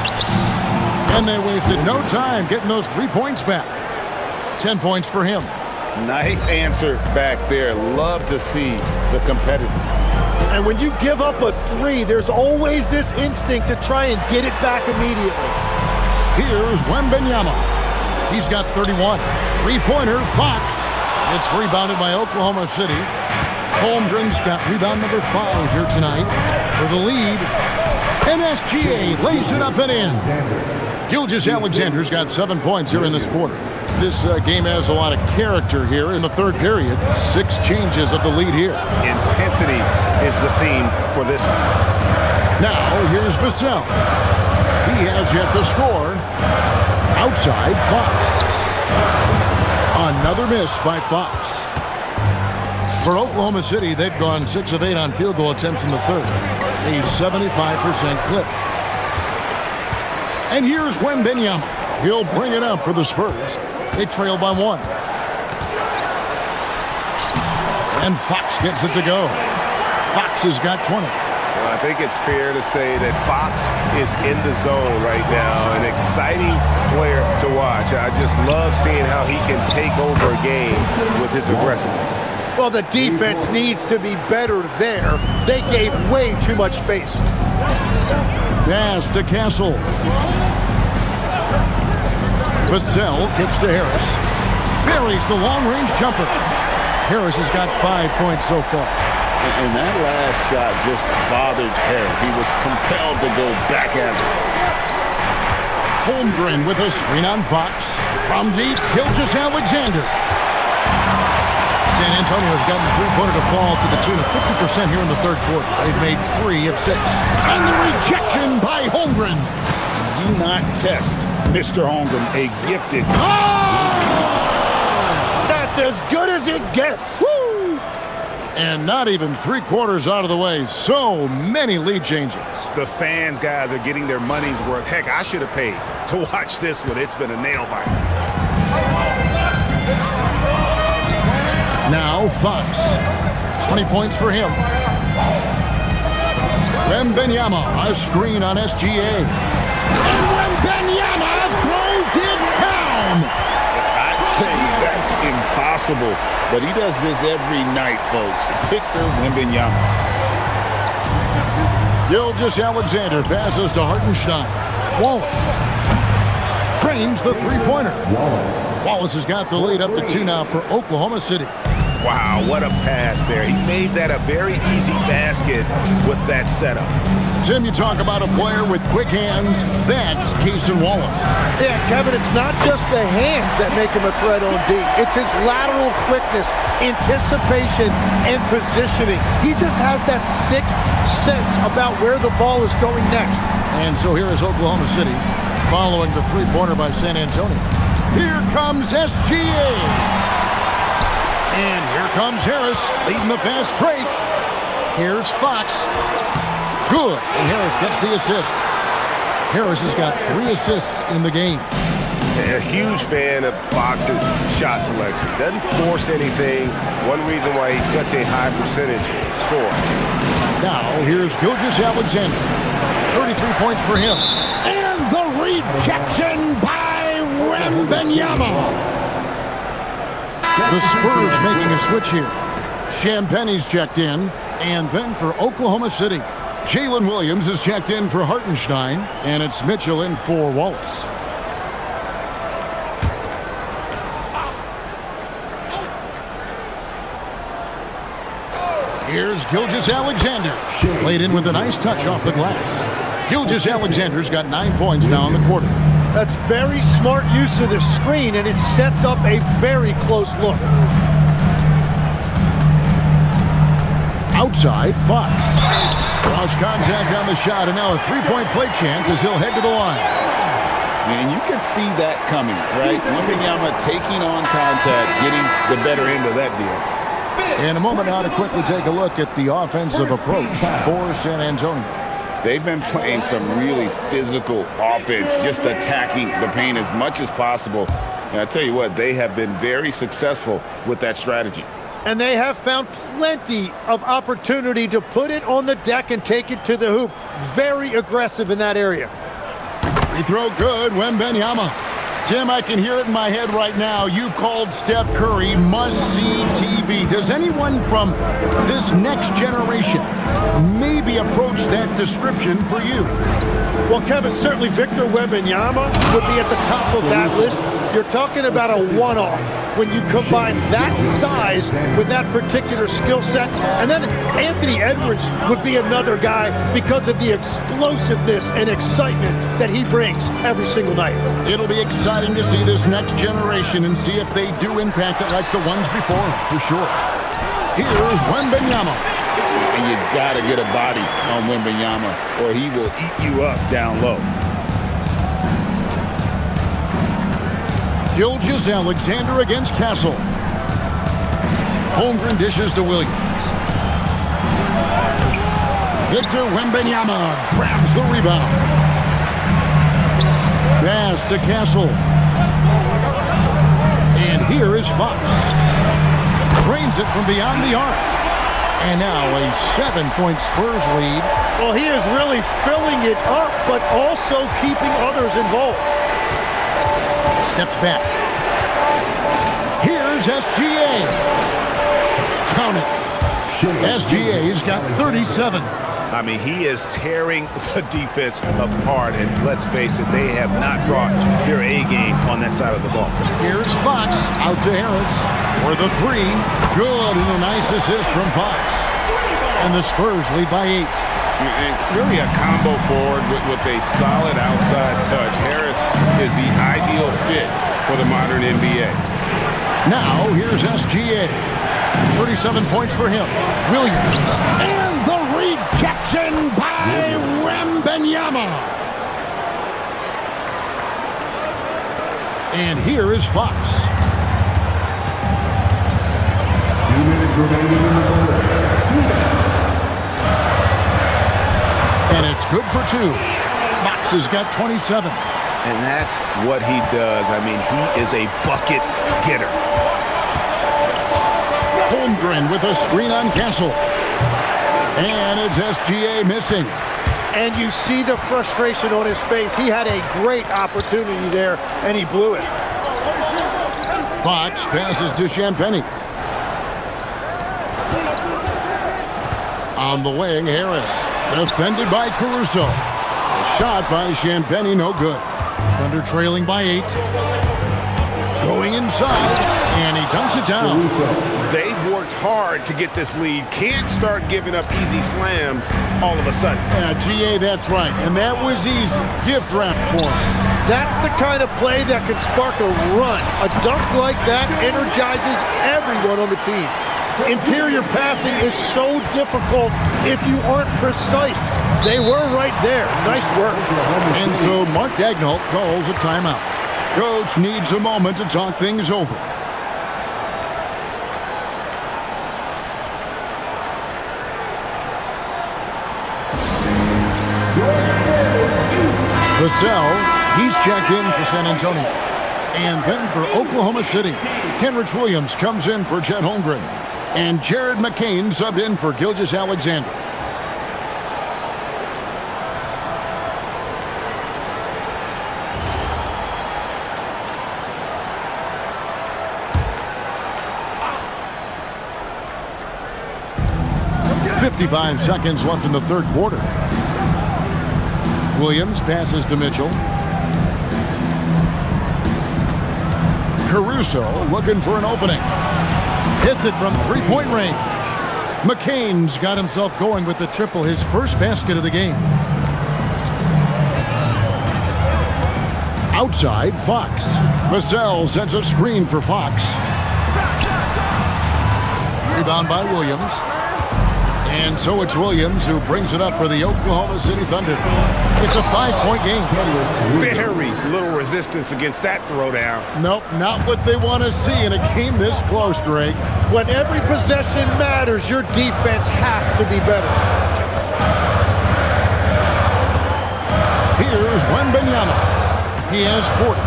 And they wasted no time getting those 3 points back. 10 points for him. Nice answer back there. Love to see the competitiveness. And when you give up a 3, there's always this instinct to try and get it back immediately. Here's Wembanyama. He's got 31. 3-pointer, Fox. It's rebounded by Oklahoma City. Holmgren's got rebound number 5 here tonight for the lead. And SGA lays it up and in. Gilgeous-Alexander's got 7 points here in this quarter. This game has a lot of character here in the third period. 6 changes of the lead here. Intensity is the theme for this one. Now, here's Vassell. He has yet to score. Outside, Fox. Another miss by Fox. For Oklahoma City, they've gone 6 of 8 on field goal attempts in the third. A 75% clip. And here's Wembanyama. He'll bring it up for the Spurs. They trail by 1. And Fox gets it to go. Fox has got 20. Well, I think it's fair to say that Fox is in the zone right now. An exciting player to watch. I just love seeing how he can take over a game with his aggressiveness. Well, the defense needs to be better there. They gave way too much space. Pass to Castle. Vassell kicks to Harris. Buries the long-range jumper. Harris has got 5 points so far. And that last shot just bothered Harris. He was compelled to go back at it. Holmgren with a screen on Fox. From deep, Gilgeous-Alexander. San Antonio's gotten the three-pointer to fall to the tune of 50% here in the third quarter. They've made 3 of 6. And the rejection by Holmgren. Do not test Mr. Holmgren, a gifted. That's as good as it gets. Woo! And not even 3/4 out of the way. So many lead changes. The fans, guys, are getting their money's worth. Heck, I should have paid to watch this one. It's been a nail biter. Now Fox. 20 points for him. Wembanyama, a screen on SGA. And Wembanyama throws it down. I'd say that's impossible, but he does this every night, folks. Victor Wembanyama. Gilgeous-Alexander passes to Hartenstein. Wallace trains the three-pointer. Wallace has got the lead up to 2 now for Oklahoma City. Wow, what a pass there. He made that a very easy basket with that setup. Tim, you talk about a player with quick hands. That's Cason Wallace. Yeah, Kevin, it's not just the hands that make him a threat on D. It's his lateral quickness, anticipation, and positioning. He just has that 6th sense about where the ball is going next. And so here is Oklahoma City following the three-pointer by San Antonio. Here comes SGA. And here comes Harris leading the fast break. Here's Fox. Good. And Harris gets the assist. Harris has got 3 assists in the game. A huge fan of Fox's shot selection. Doesn't force anything. One reason why he's such a high percentage scorer. Now here's Gilgeous-Alexander. 33 points for him. And the rejection by Wembanyama. The Spurs making a switch here. Champagne's checked in. And then for Oklahoma City, Jalen Williams is checked in for Hartenstein. And it's Mitchell in for Wallace. Here's Gilgeous-Alexander. Laid in with a nice touch off the glass. Gilgeous-Alexander's got 9 points now in the quarter. That's very smart use of the screen, and it sets up a very close look. Outside, Fox. Cross contact on the shot, and now a three-point play chance as he'll head to the line. And you could see that coming, right? Wembanyama taking on contact, getting the better end of that deal. In a moment now to quickly take a look at the offensive approach for San Antonio. They've been playing some really physical offense, just attacking the paint as much as possible. And I tell you what, they have been very successful with that strategy. And they have found plenty of opportunity to put it on the deck and take it to the hoop. Very aggressive in that area. Free throw good, Wembanyama. Tim, I can hear it in my head right now. You called Steph Curry must-see TV. Does anyone from this next generation maybe approach that description for you? Well, Kevin, certainly Victor Wembanyama would be at the top of that list. You're talking about a one-off when you combine that size with that particular skill set. And then Anthony Edwards would be another guy because of the explosiveness and excitement that he brings every single night. It'll be exciting to see this next generation and see if they do impact it like the ones before, for sure. Here's Wembanyama. And you got to get a body on Wembanyama or he will eat you up down low. Gilgeous-Alexander against Castle. Holmgren dishes to Williams. Victor Wembanyama grabs the rebound. Pass to Castle. And here is Fox. Drains it from beyond the arc. And now a 7-point Spurs lead. Well, he is really filling it up, but also keeping others involved. Steps back. Here's SGA. Count it. SGA's got 37. I mean, he is tearing the defense apart, and let's face it, they have not brought their A game on that side of the ball. Here's Fox out to Harris for the three. Good, and a nice assist from Fox. And the Spurs lead by 8. And really a combo forward with a solid outside touch. Harris is the ideal fit for the modern NBA. Now, here's SGA. 37 points for him. Williams. And the rejection by Wembanyama. And here is Fox. 2 minutes remaining in the quarter. And it's good for 2. Fox has got 27. And that's what he does. I mean, he is a bucket getter. Holmgren with a screen on Castle. And it's SGA missing. And you see the frustration on his face. He had a great opportunity there, and he blew it. Fox passes to Champagnie. On the wing, Harris. Defended by Caruso. A shot by Champagnie, no good. Thunder trailing by 8. Going inside, and he dunks it down. They've worked hard to get this lead. Can't start giving up easy slams all of a sudden. Yeah, GA, that's right. And that was easy. Gift wrap for him. That's the kind of play that can spark a run. A dunk like that energizes everyone on the team. Interior passing is so difficult if you aren't precise. They were right there. Nice work. And so Mark Daigneault calls a timeout. Coach needs a moment to talk things over. Vassell, he's checked in for San Antonio. And then for Oklahoma City, Kenrich Williams comes in for Chet Holmgren. And Jared McCain subbed in for Gilgeous-Alexander. 55 seconds left in the third quarter. Williams passes to Mitchell. Caruso looking for an opening. Hits it from three-point range. McCain's got himself going with the triple, his first basket of the game. Outside, Fox. Vassell sends a screen for Fox. Rebound by Williams. And so it's Williams who brings it up for the Oklahoma City Thunder. It's a 5-point game. Very little resistance against that throwdown. Nope, not what they want to see in a game this close, Greg. When every possession matters, your defense has to be better. Here's Wembanyama. He has 40.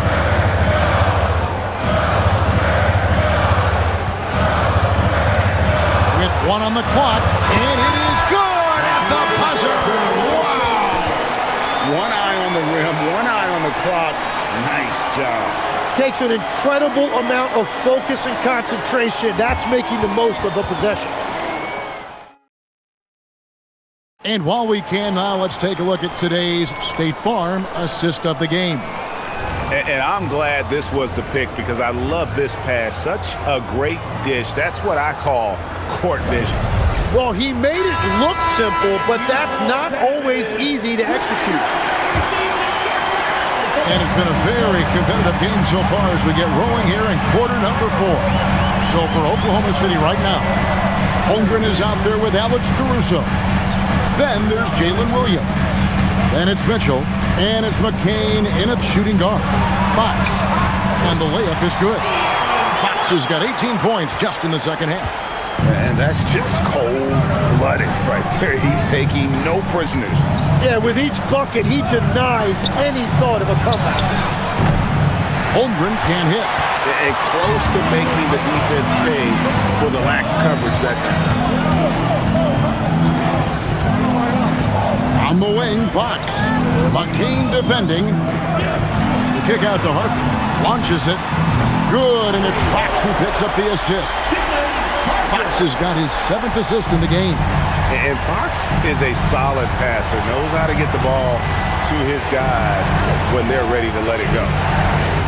With one on the clock, and it is good at the buzzer. Wow! One eye on the rim, one eye on the clock. Nice job. Takes an incredible amount of focus and concentration. That's making the most of a possession. And while we can now, let's take a look at today's State Farm assist of the game. And I'm glad this was the pick because I love this pass. Such a great dish. That's what I call court vision. Well, he made it look simple, but that's not always easy to execute. And it's been a very competitive game so far as we get rolling here in quarter number 4. So for Oklahoma City right now, Holmgren is out there with Alex Caruso. Then there's Jalen Williams. Then it's Mitchell. And it's McCain in a shooting guard. Fox. And the layup is good. Fox has got 18 points just in the second half. And that's just cold-blooded right there. He's taking no prisoners. Yeah, with each bucket, he denies any thought of a comeback. Holmgren can't hit. And close to making the defense pay for the lax coverage that time. On the wing, Fox. McCain defending. The kick out to Harper. Launches it. Good, and it's Fox who picks up the assist. Fox has got his 7th assist in the game. And Fox is a solid passer. Knows how to get the ball to his guys when they're ready to let it go.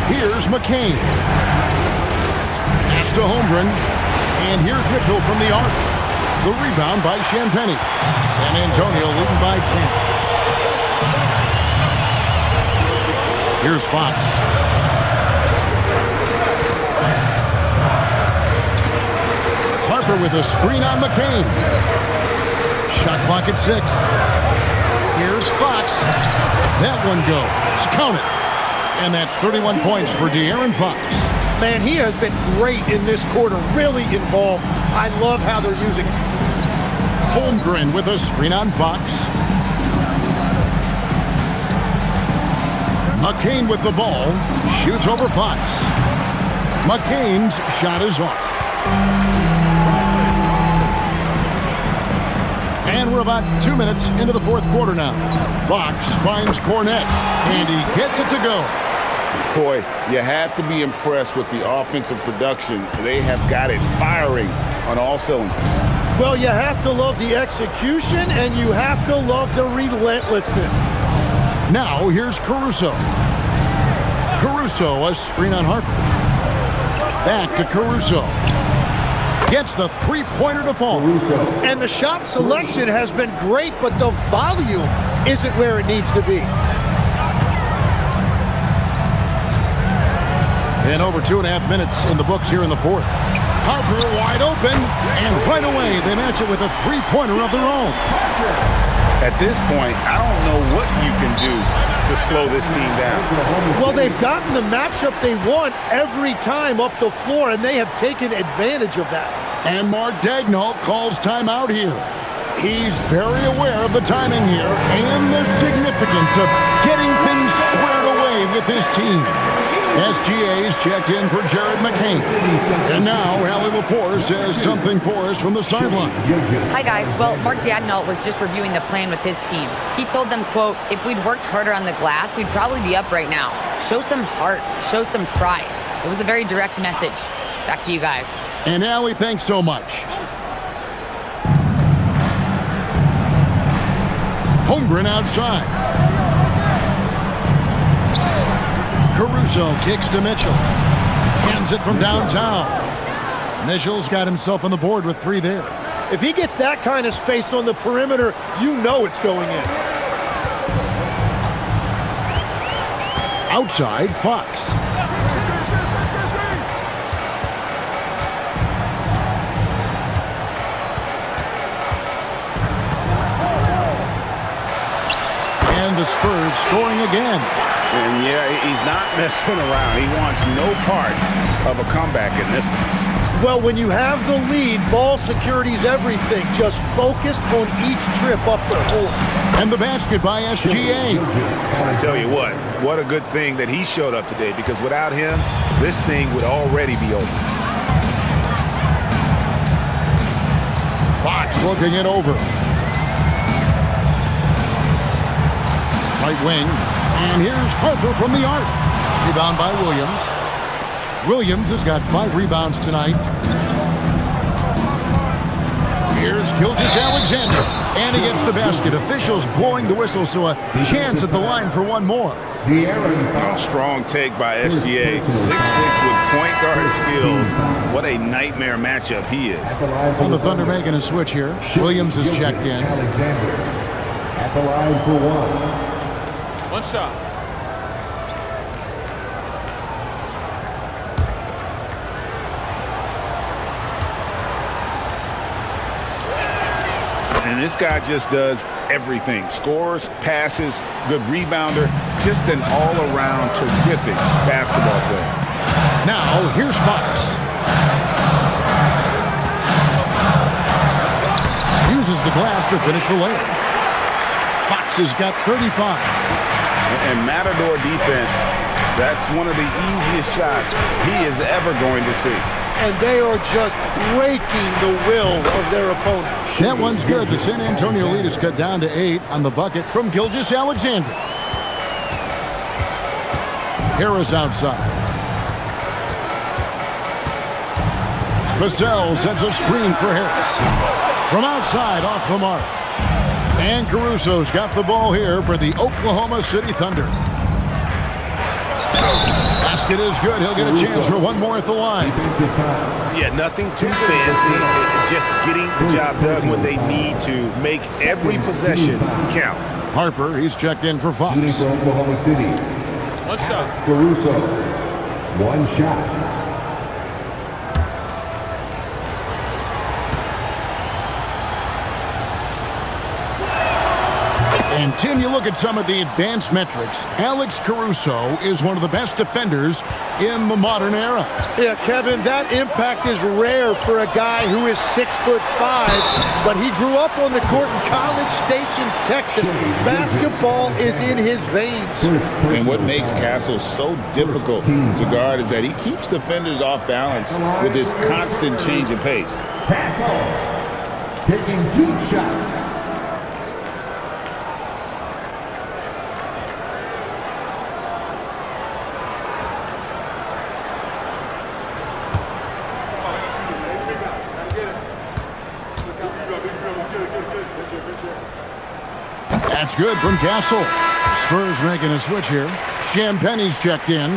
Here's McCain. Pass to Holmgren. And here's Mitchell from the arc. The rebound by Champagnie. San Antonio leading by 10. Here's Fox. Harper with a screen on McCain. Shot clock at 6. Here's Fox. That one goes. Count it. And that's 31 points for De'Aaron Fox. Man, he has been great in this quarter, really involved. I love how they're using it. Holmgren with a screen on Fox. McCain with the ball. Shoots over Fox. McCain's shot is off. And we're about 2 minutes into the fourth quarter now. Fox finds Cornette, and he gets it to go. Boy, you have to be impressed with the offensive production. They have got it firing on all cylinders. Well, you have to love the execution, and you have to love the relentlessness. Now, here's Caruso. Caruso, a screen on Harper. Back to Caruso. Gets the three-pointer to fall. And the shot selection has been great, but the volume isn't where it needs to be. And over 2.5 minutes in the books here in the fourth. Harper wide open, and right away they match it with a three-pointer of their own. At this point, I don't know what you can do to slow this team down. Well, they've gotten the matchup they want every time up the floor, and they have taken advantage of that. And Mark Daigneault calls timeout here. He's very aware of the timing here and the significance of getting things squared away with his team. SGA's checked in for Jared McCain. And now, Allie LaForce has something for us from the sideline. Hi, guys. Well, Mark Daigneault was just reviewing the plan with his team. He told them, quote, if we'd worked harder on the glass, we'd probably be up right now. Show some heart. Show some pride. It was a very direct message. Back to you guys. And Allie, thanks so much. Holmgren outside. Caruso kicks to Mitchell. Hands it from downtown. Mitchell's got himself on the board with 3 there. If he gets that kind of space on the perimeter, you know it's going in. Outside, Fox. And the Spurs scoring again. And yeah, he's not messing around. He wants no part of a comeback in this one. Well, when you have the lead, ball security's everything. Just focus on each trip up the floor. And the basket by SGA. I tell you what a good thing that he showed up today, because without him, this thing would already be over. Fox looking it over. Right wing. And here's Harper from the arc. Rebound by Williams. Williams has got 5 rebounds tonight. Here's Gilgeous-Alexander. And he gets the basket. Officials blowing the whistle, so a chance at the line for one more. Strong take by SGA. 6'6" with point guard skills. What a nightmare matchup he is. And the Thunder making a switch here. Williams is checked in. Alexander at the line for 1. One shot. And this guy just does everything. Scores, passes, good rebounder. Just an all-around terrific basketball player. Now, here's Fox. Uses the glass to finish the layup. Fox has got 35. And Matador defense, that's one of the easiest shots he is ever going to see. And they are just breaking the will of their opponent. That one's good. The San Antonio lead is cut down to 8 on the bucket from Gilgeous-Alexander. Harris outside. Vassell sets a screen for Harris. From outside, off the mark. And Caruso's got the ball here for the Oklahoma City Thunder. Basket is good. He'll get a chance for one more at the line. Yeah, nothing too fancy. Just getting the job done when they need to. Make every possession count. Harper, he's checked in for Fox. Oklahoma City. One shot. Caruso. 1 shot. And, Tim, you look at some of the advanced metrics. Alex Caruso is one of the best defenders in the modern era. Yeah, Kevin, that impact is rare for a guy who is 6'5", but he grew up on the court in College Station, Texas. Basketball is in his veins. And what makes Castle so difficult to guard is that he keeps defenders off balance with his constant change of pace. Castle taking 2 shots. That's good from Castle. Spurs making a switch here. Champagne's checked in.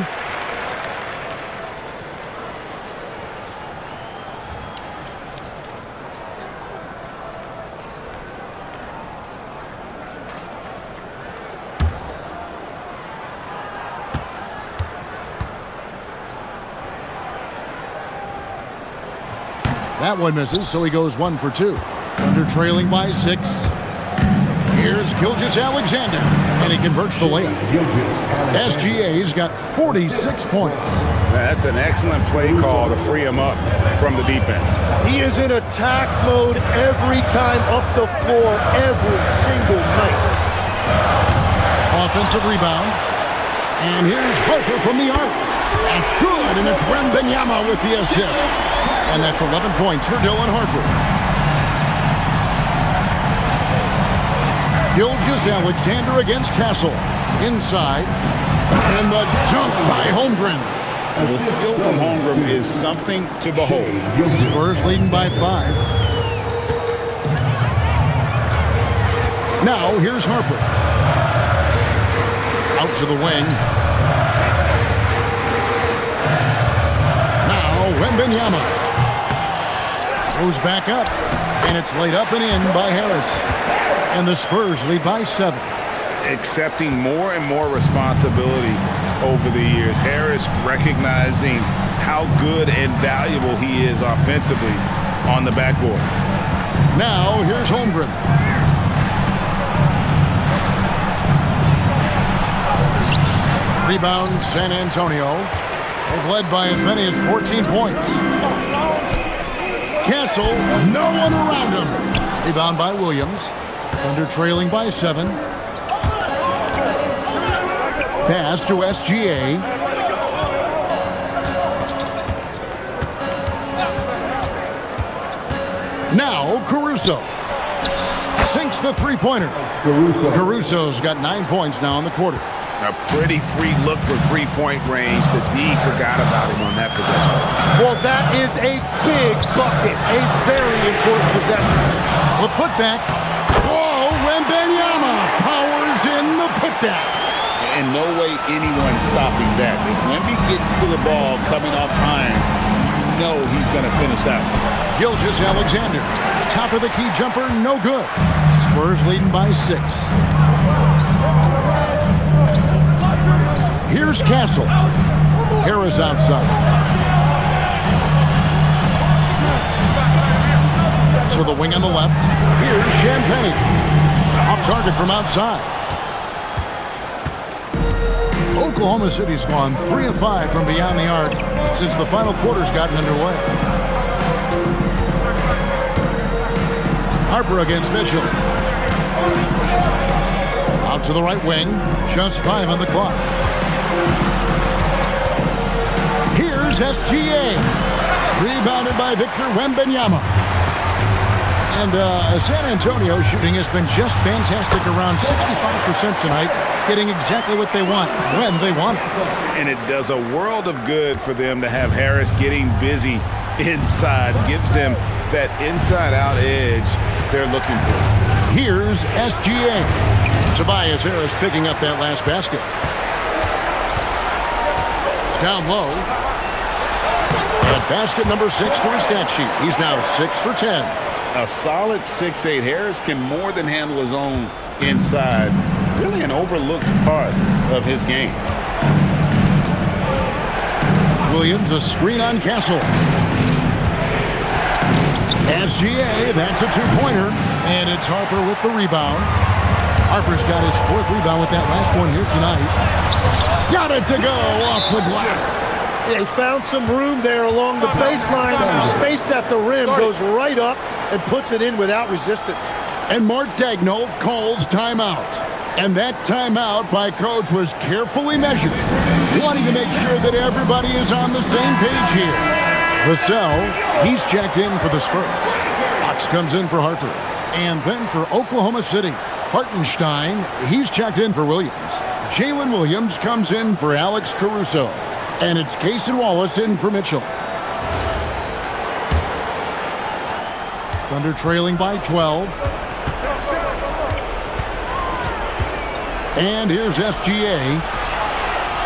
That one misses, so he goes 1 for 2. Under trailing by 6. Here's Gilgeous-Alexander, and he converts the layup. SGA's got 46 points. That's an excellent play call to free him up from the defense. He is in attack mode every time up the floor, every single night. Offensive rebound. And here's Harper from the arc. That's good, and it's Wembanyama with the assist. And that's 11 points for Dylan Harper. Gilgeous-Alexander against Castle. Inside. And the dunk by Holmgren. The skill from Holmgren is something to behold. Spurs leading by 5. Now here's Harper. Out to the wing. Now Wembanyama. Goes back up. And it's laid up and in by Harris. And the Spurs lead by 7. Accepting more and more responsibility over the years. Harris recognizing how good and valuable he is offensively on the backboard. Now here's Holmgren. Rebound San Antonio. They've led by as many as 14 points. Castle, no one around him. Rebound by Williams. Thunder trailing by 7. Pass to SGA. Now Caruso. Sinks the three-pointer. Caruso's got 9 points now in the quarter. A pretty free look for three-point range. The D forgot about him on that possession. Well, that is a big bucket. A very important possession. The putback. Oh, Wembanyama powers in the putback. In no way anyone stopping that. If Wemby gets to the ball coming off iron, you know he's going to finish that one. Gilgeous-Alexander. Top of the key jumper, no good. Spurs leading by 6. Here's Castle. Harris outside. To the wing on the left. Here's Champagnie. Off target from outside. Oklahoma City's gone 3 of 5 from beyond the arc since the final quarter's gotten underway. Harper against Mitchell. Out to the right wing. Just 5 on the clock. Here's SGA. Rebounded by Victor Wembanyama. And San Antonio shooting has been just fantastic, around 65% tonight, getting exactly what they want when they want it. And it does a world of good for them to have Harris getting busy inside. Gives them that inside-out edge they're looking for. Here's SGA. Tobias Harris picking up that last basket. Down low. And basket number 6 to his stat sheet. He's now 6 for 10. A solid 6'8". Harris can more than handle his own inside. Really an overlooked part of his game. Williams, a screen on Castle. SGA, that's a two-pointer. And it's Harper with the rebound. Harper's got his 4th rebound with that last one here tonight. Got it to go off the glass. Yeah, he found some room there along the baseline. Some space at the rim, goes right up and puts it in without resistance. And Mark Daigneault calls timeout. And that timeout by Coach was carefully measured, wanting to make sure that everybody is on the same page here. Vassell, he's checked in for the Spurs. Fox comes in for Harper. And then for Oklahoma City, Hartenstein, he's checked in for Williams. Jalen Williams comes in for Alex Caruso. And it's Cason Wallace in for Mitchell. Thunder trailing by 12. And here's SGA.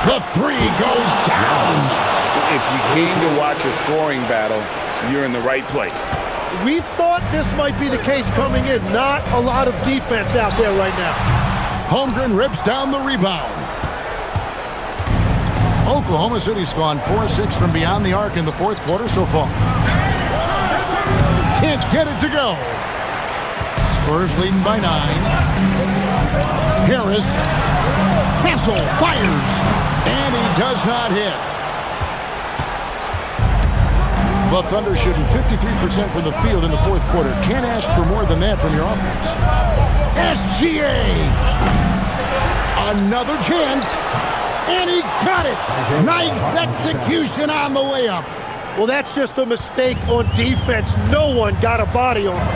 The 3 goes down. If you came to watch a scoring battle, you're in the right place. We thought this might be the case coming in. Not a lot of defense out there right now. Holmgren rips down the rebound. Oklahoma City's gone 4-6 from beyond the arc in the 4th quarter so far. Can't get it to go. Spurs leading by 9. Harris. Castle fires. And he does not hit. The Thunder shooting 53% from the field in the 4th quarter. Can't ask for more than that from your offense. SGA. Another chance. And he got it. Nice execution on the layup. Well, that's just a mistake on defense. No one got a body on him.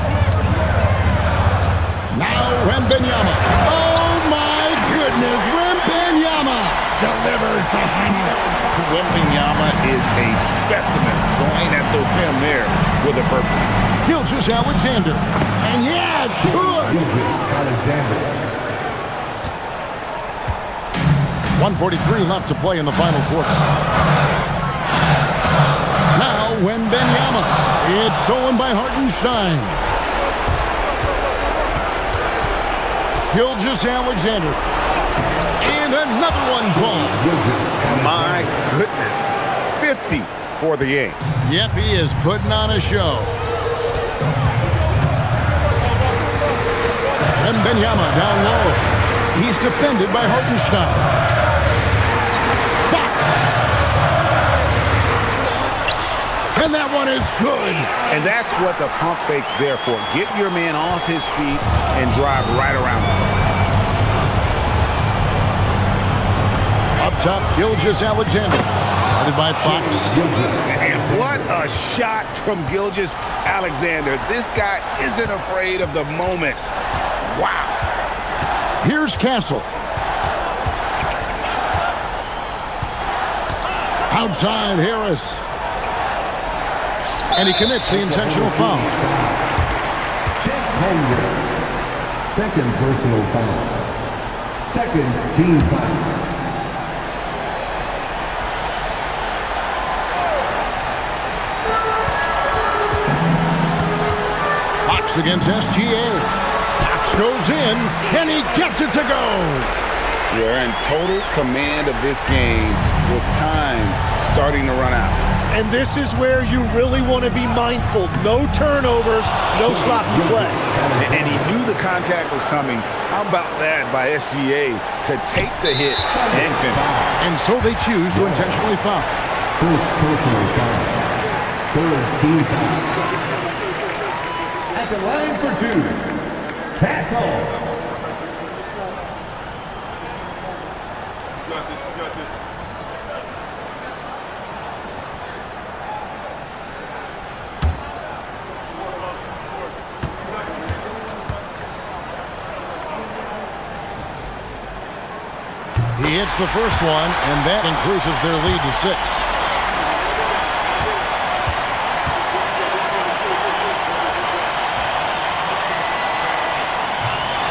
Now Wembanyama. Oh, my goodness. Wembanyama delivers the hammer. Wembanyama is a specimen going at the rim there with a purpose. Gilgeous-Alexander. And yeah, it's good. Gilgeous-Alexander. 1:43 left to play in the final quarter. Now, Wembanyama. It's stolen by Hartenstein. Gilgeous-Alexander. And another one falls. My goodness. 50 for the game. Yep, he is putting on a show. Wembanyama down low. He's defended by Hartenstein. Fox. And that one is good. And that's what the pump fake's there for. Get your man off his feet and drive right around him. Up top, Gilgeous-Alexander. Guarded by Fox. And what a shot from Gilgeous-Alexander. This guy isn't afraid of the moment. Wow. Here's Castle. Outside Harris. And he commits the intentional foul. Holmgren. Second personal foul. Second team foul. Fox against SGA. Fox goes in, and he gets it to go. You're in total command of this game with time starting to run out. And this is where you really want to be mindful. No turnovers, no sloppy play. And he knew the contact was coming. How about that by SGA to take the hit and finish? And so they choose to intentionally foul. First personal foul. Third team foul. At the line for two, Castle. He hits the first one, and that increases their lead to 6.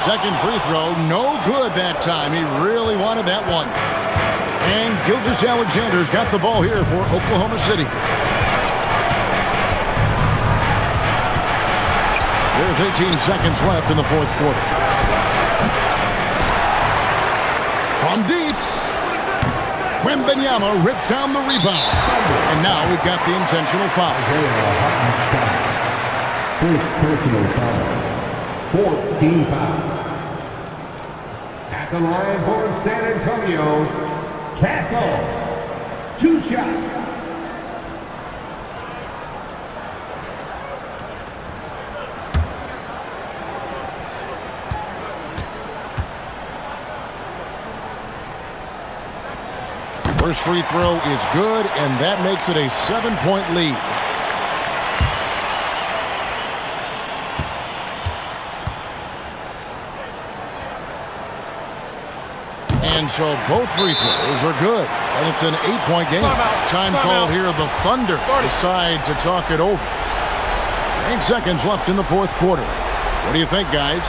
Second free throw, no good that time. He really wanted that one. And Gilgeous-Alexander's got the ball here for Oklahoma City. There's 18 seconds left in the fourth quarter. From deep, Wembanyama rips down the rebound. And now we've got the intentional foul. First personal foul. Fourth team foul. At the line for San Antonio, Castle. 2 shots. First free throw is good, and that makes it a 7-point lead. And so both free throws are good, and it's an 8-point game. Time called here. The Thunder decide to talk it over. 8 seconds left in the fourth quarter. What do you think, guys?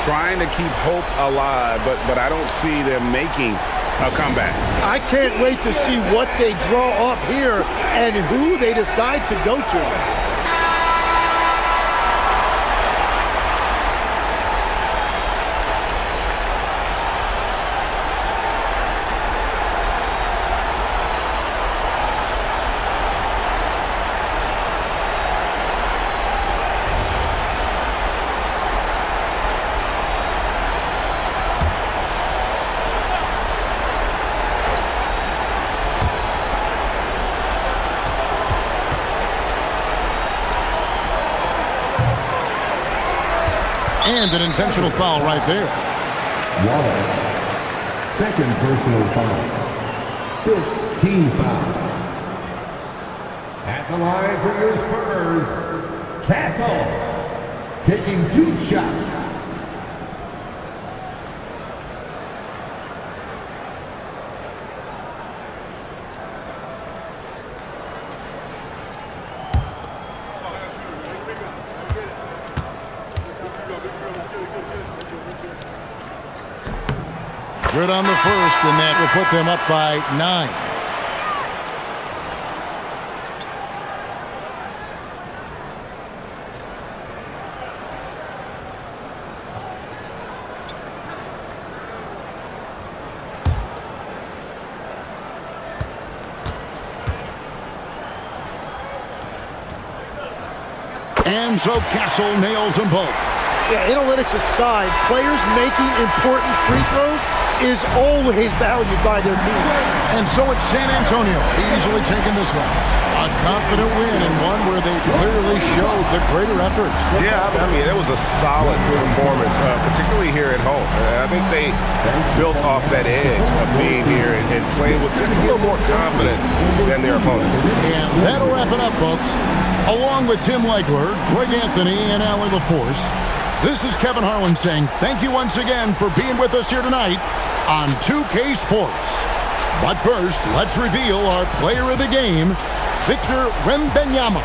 Trying to keep hope alive, but I don't see them making a comeback. I can't wait to see what they draw up here and who they decide to go to. And an intentional foul right there. Wallace. Second personal foul. Fifth team foul. At the line for your Spurs, Castle. Taking 2 shots. Good on the first, and that will put them up by 9. And so Castle nails them both. Yeah, analytics aside, players making important free throws is always valued by their team. And so it's San Antonio easily taking this one. A confident win and one where they clearly showed the greater effort. Yeah, I mean, it was a solid performance, particularly here at home. I think they built off that edge of being here and playing with just a little more confidence than their opponent. And that'll wrap it up, folks. Along with Tim Legler, Greg Anthony, and Alan LaForce, this is Kevin Harlan saying thank you once again for being with us here tonight on 2K Sports. But first, let's reveal our player of the game, Victor Wembanyama.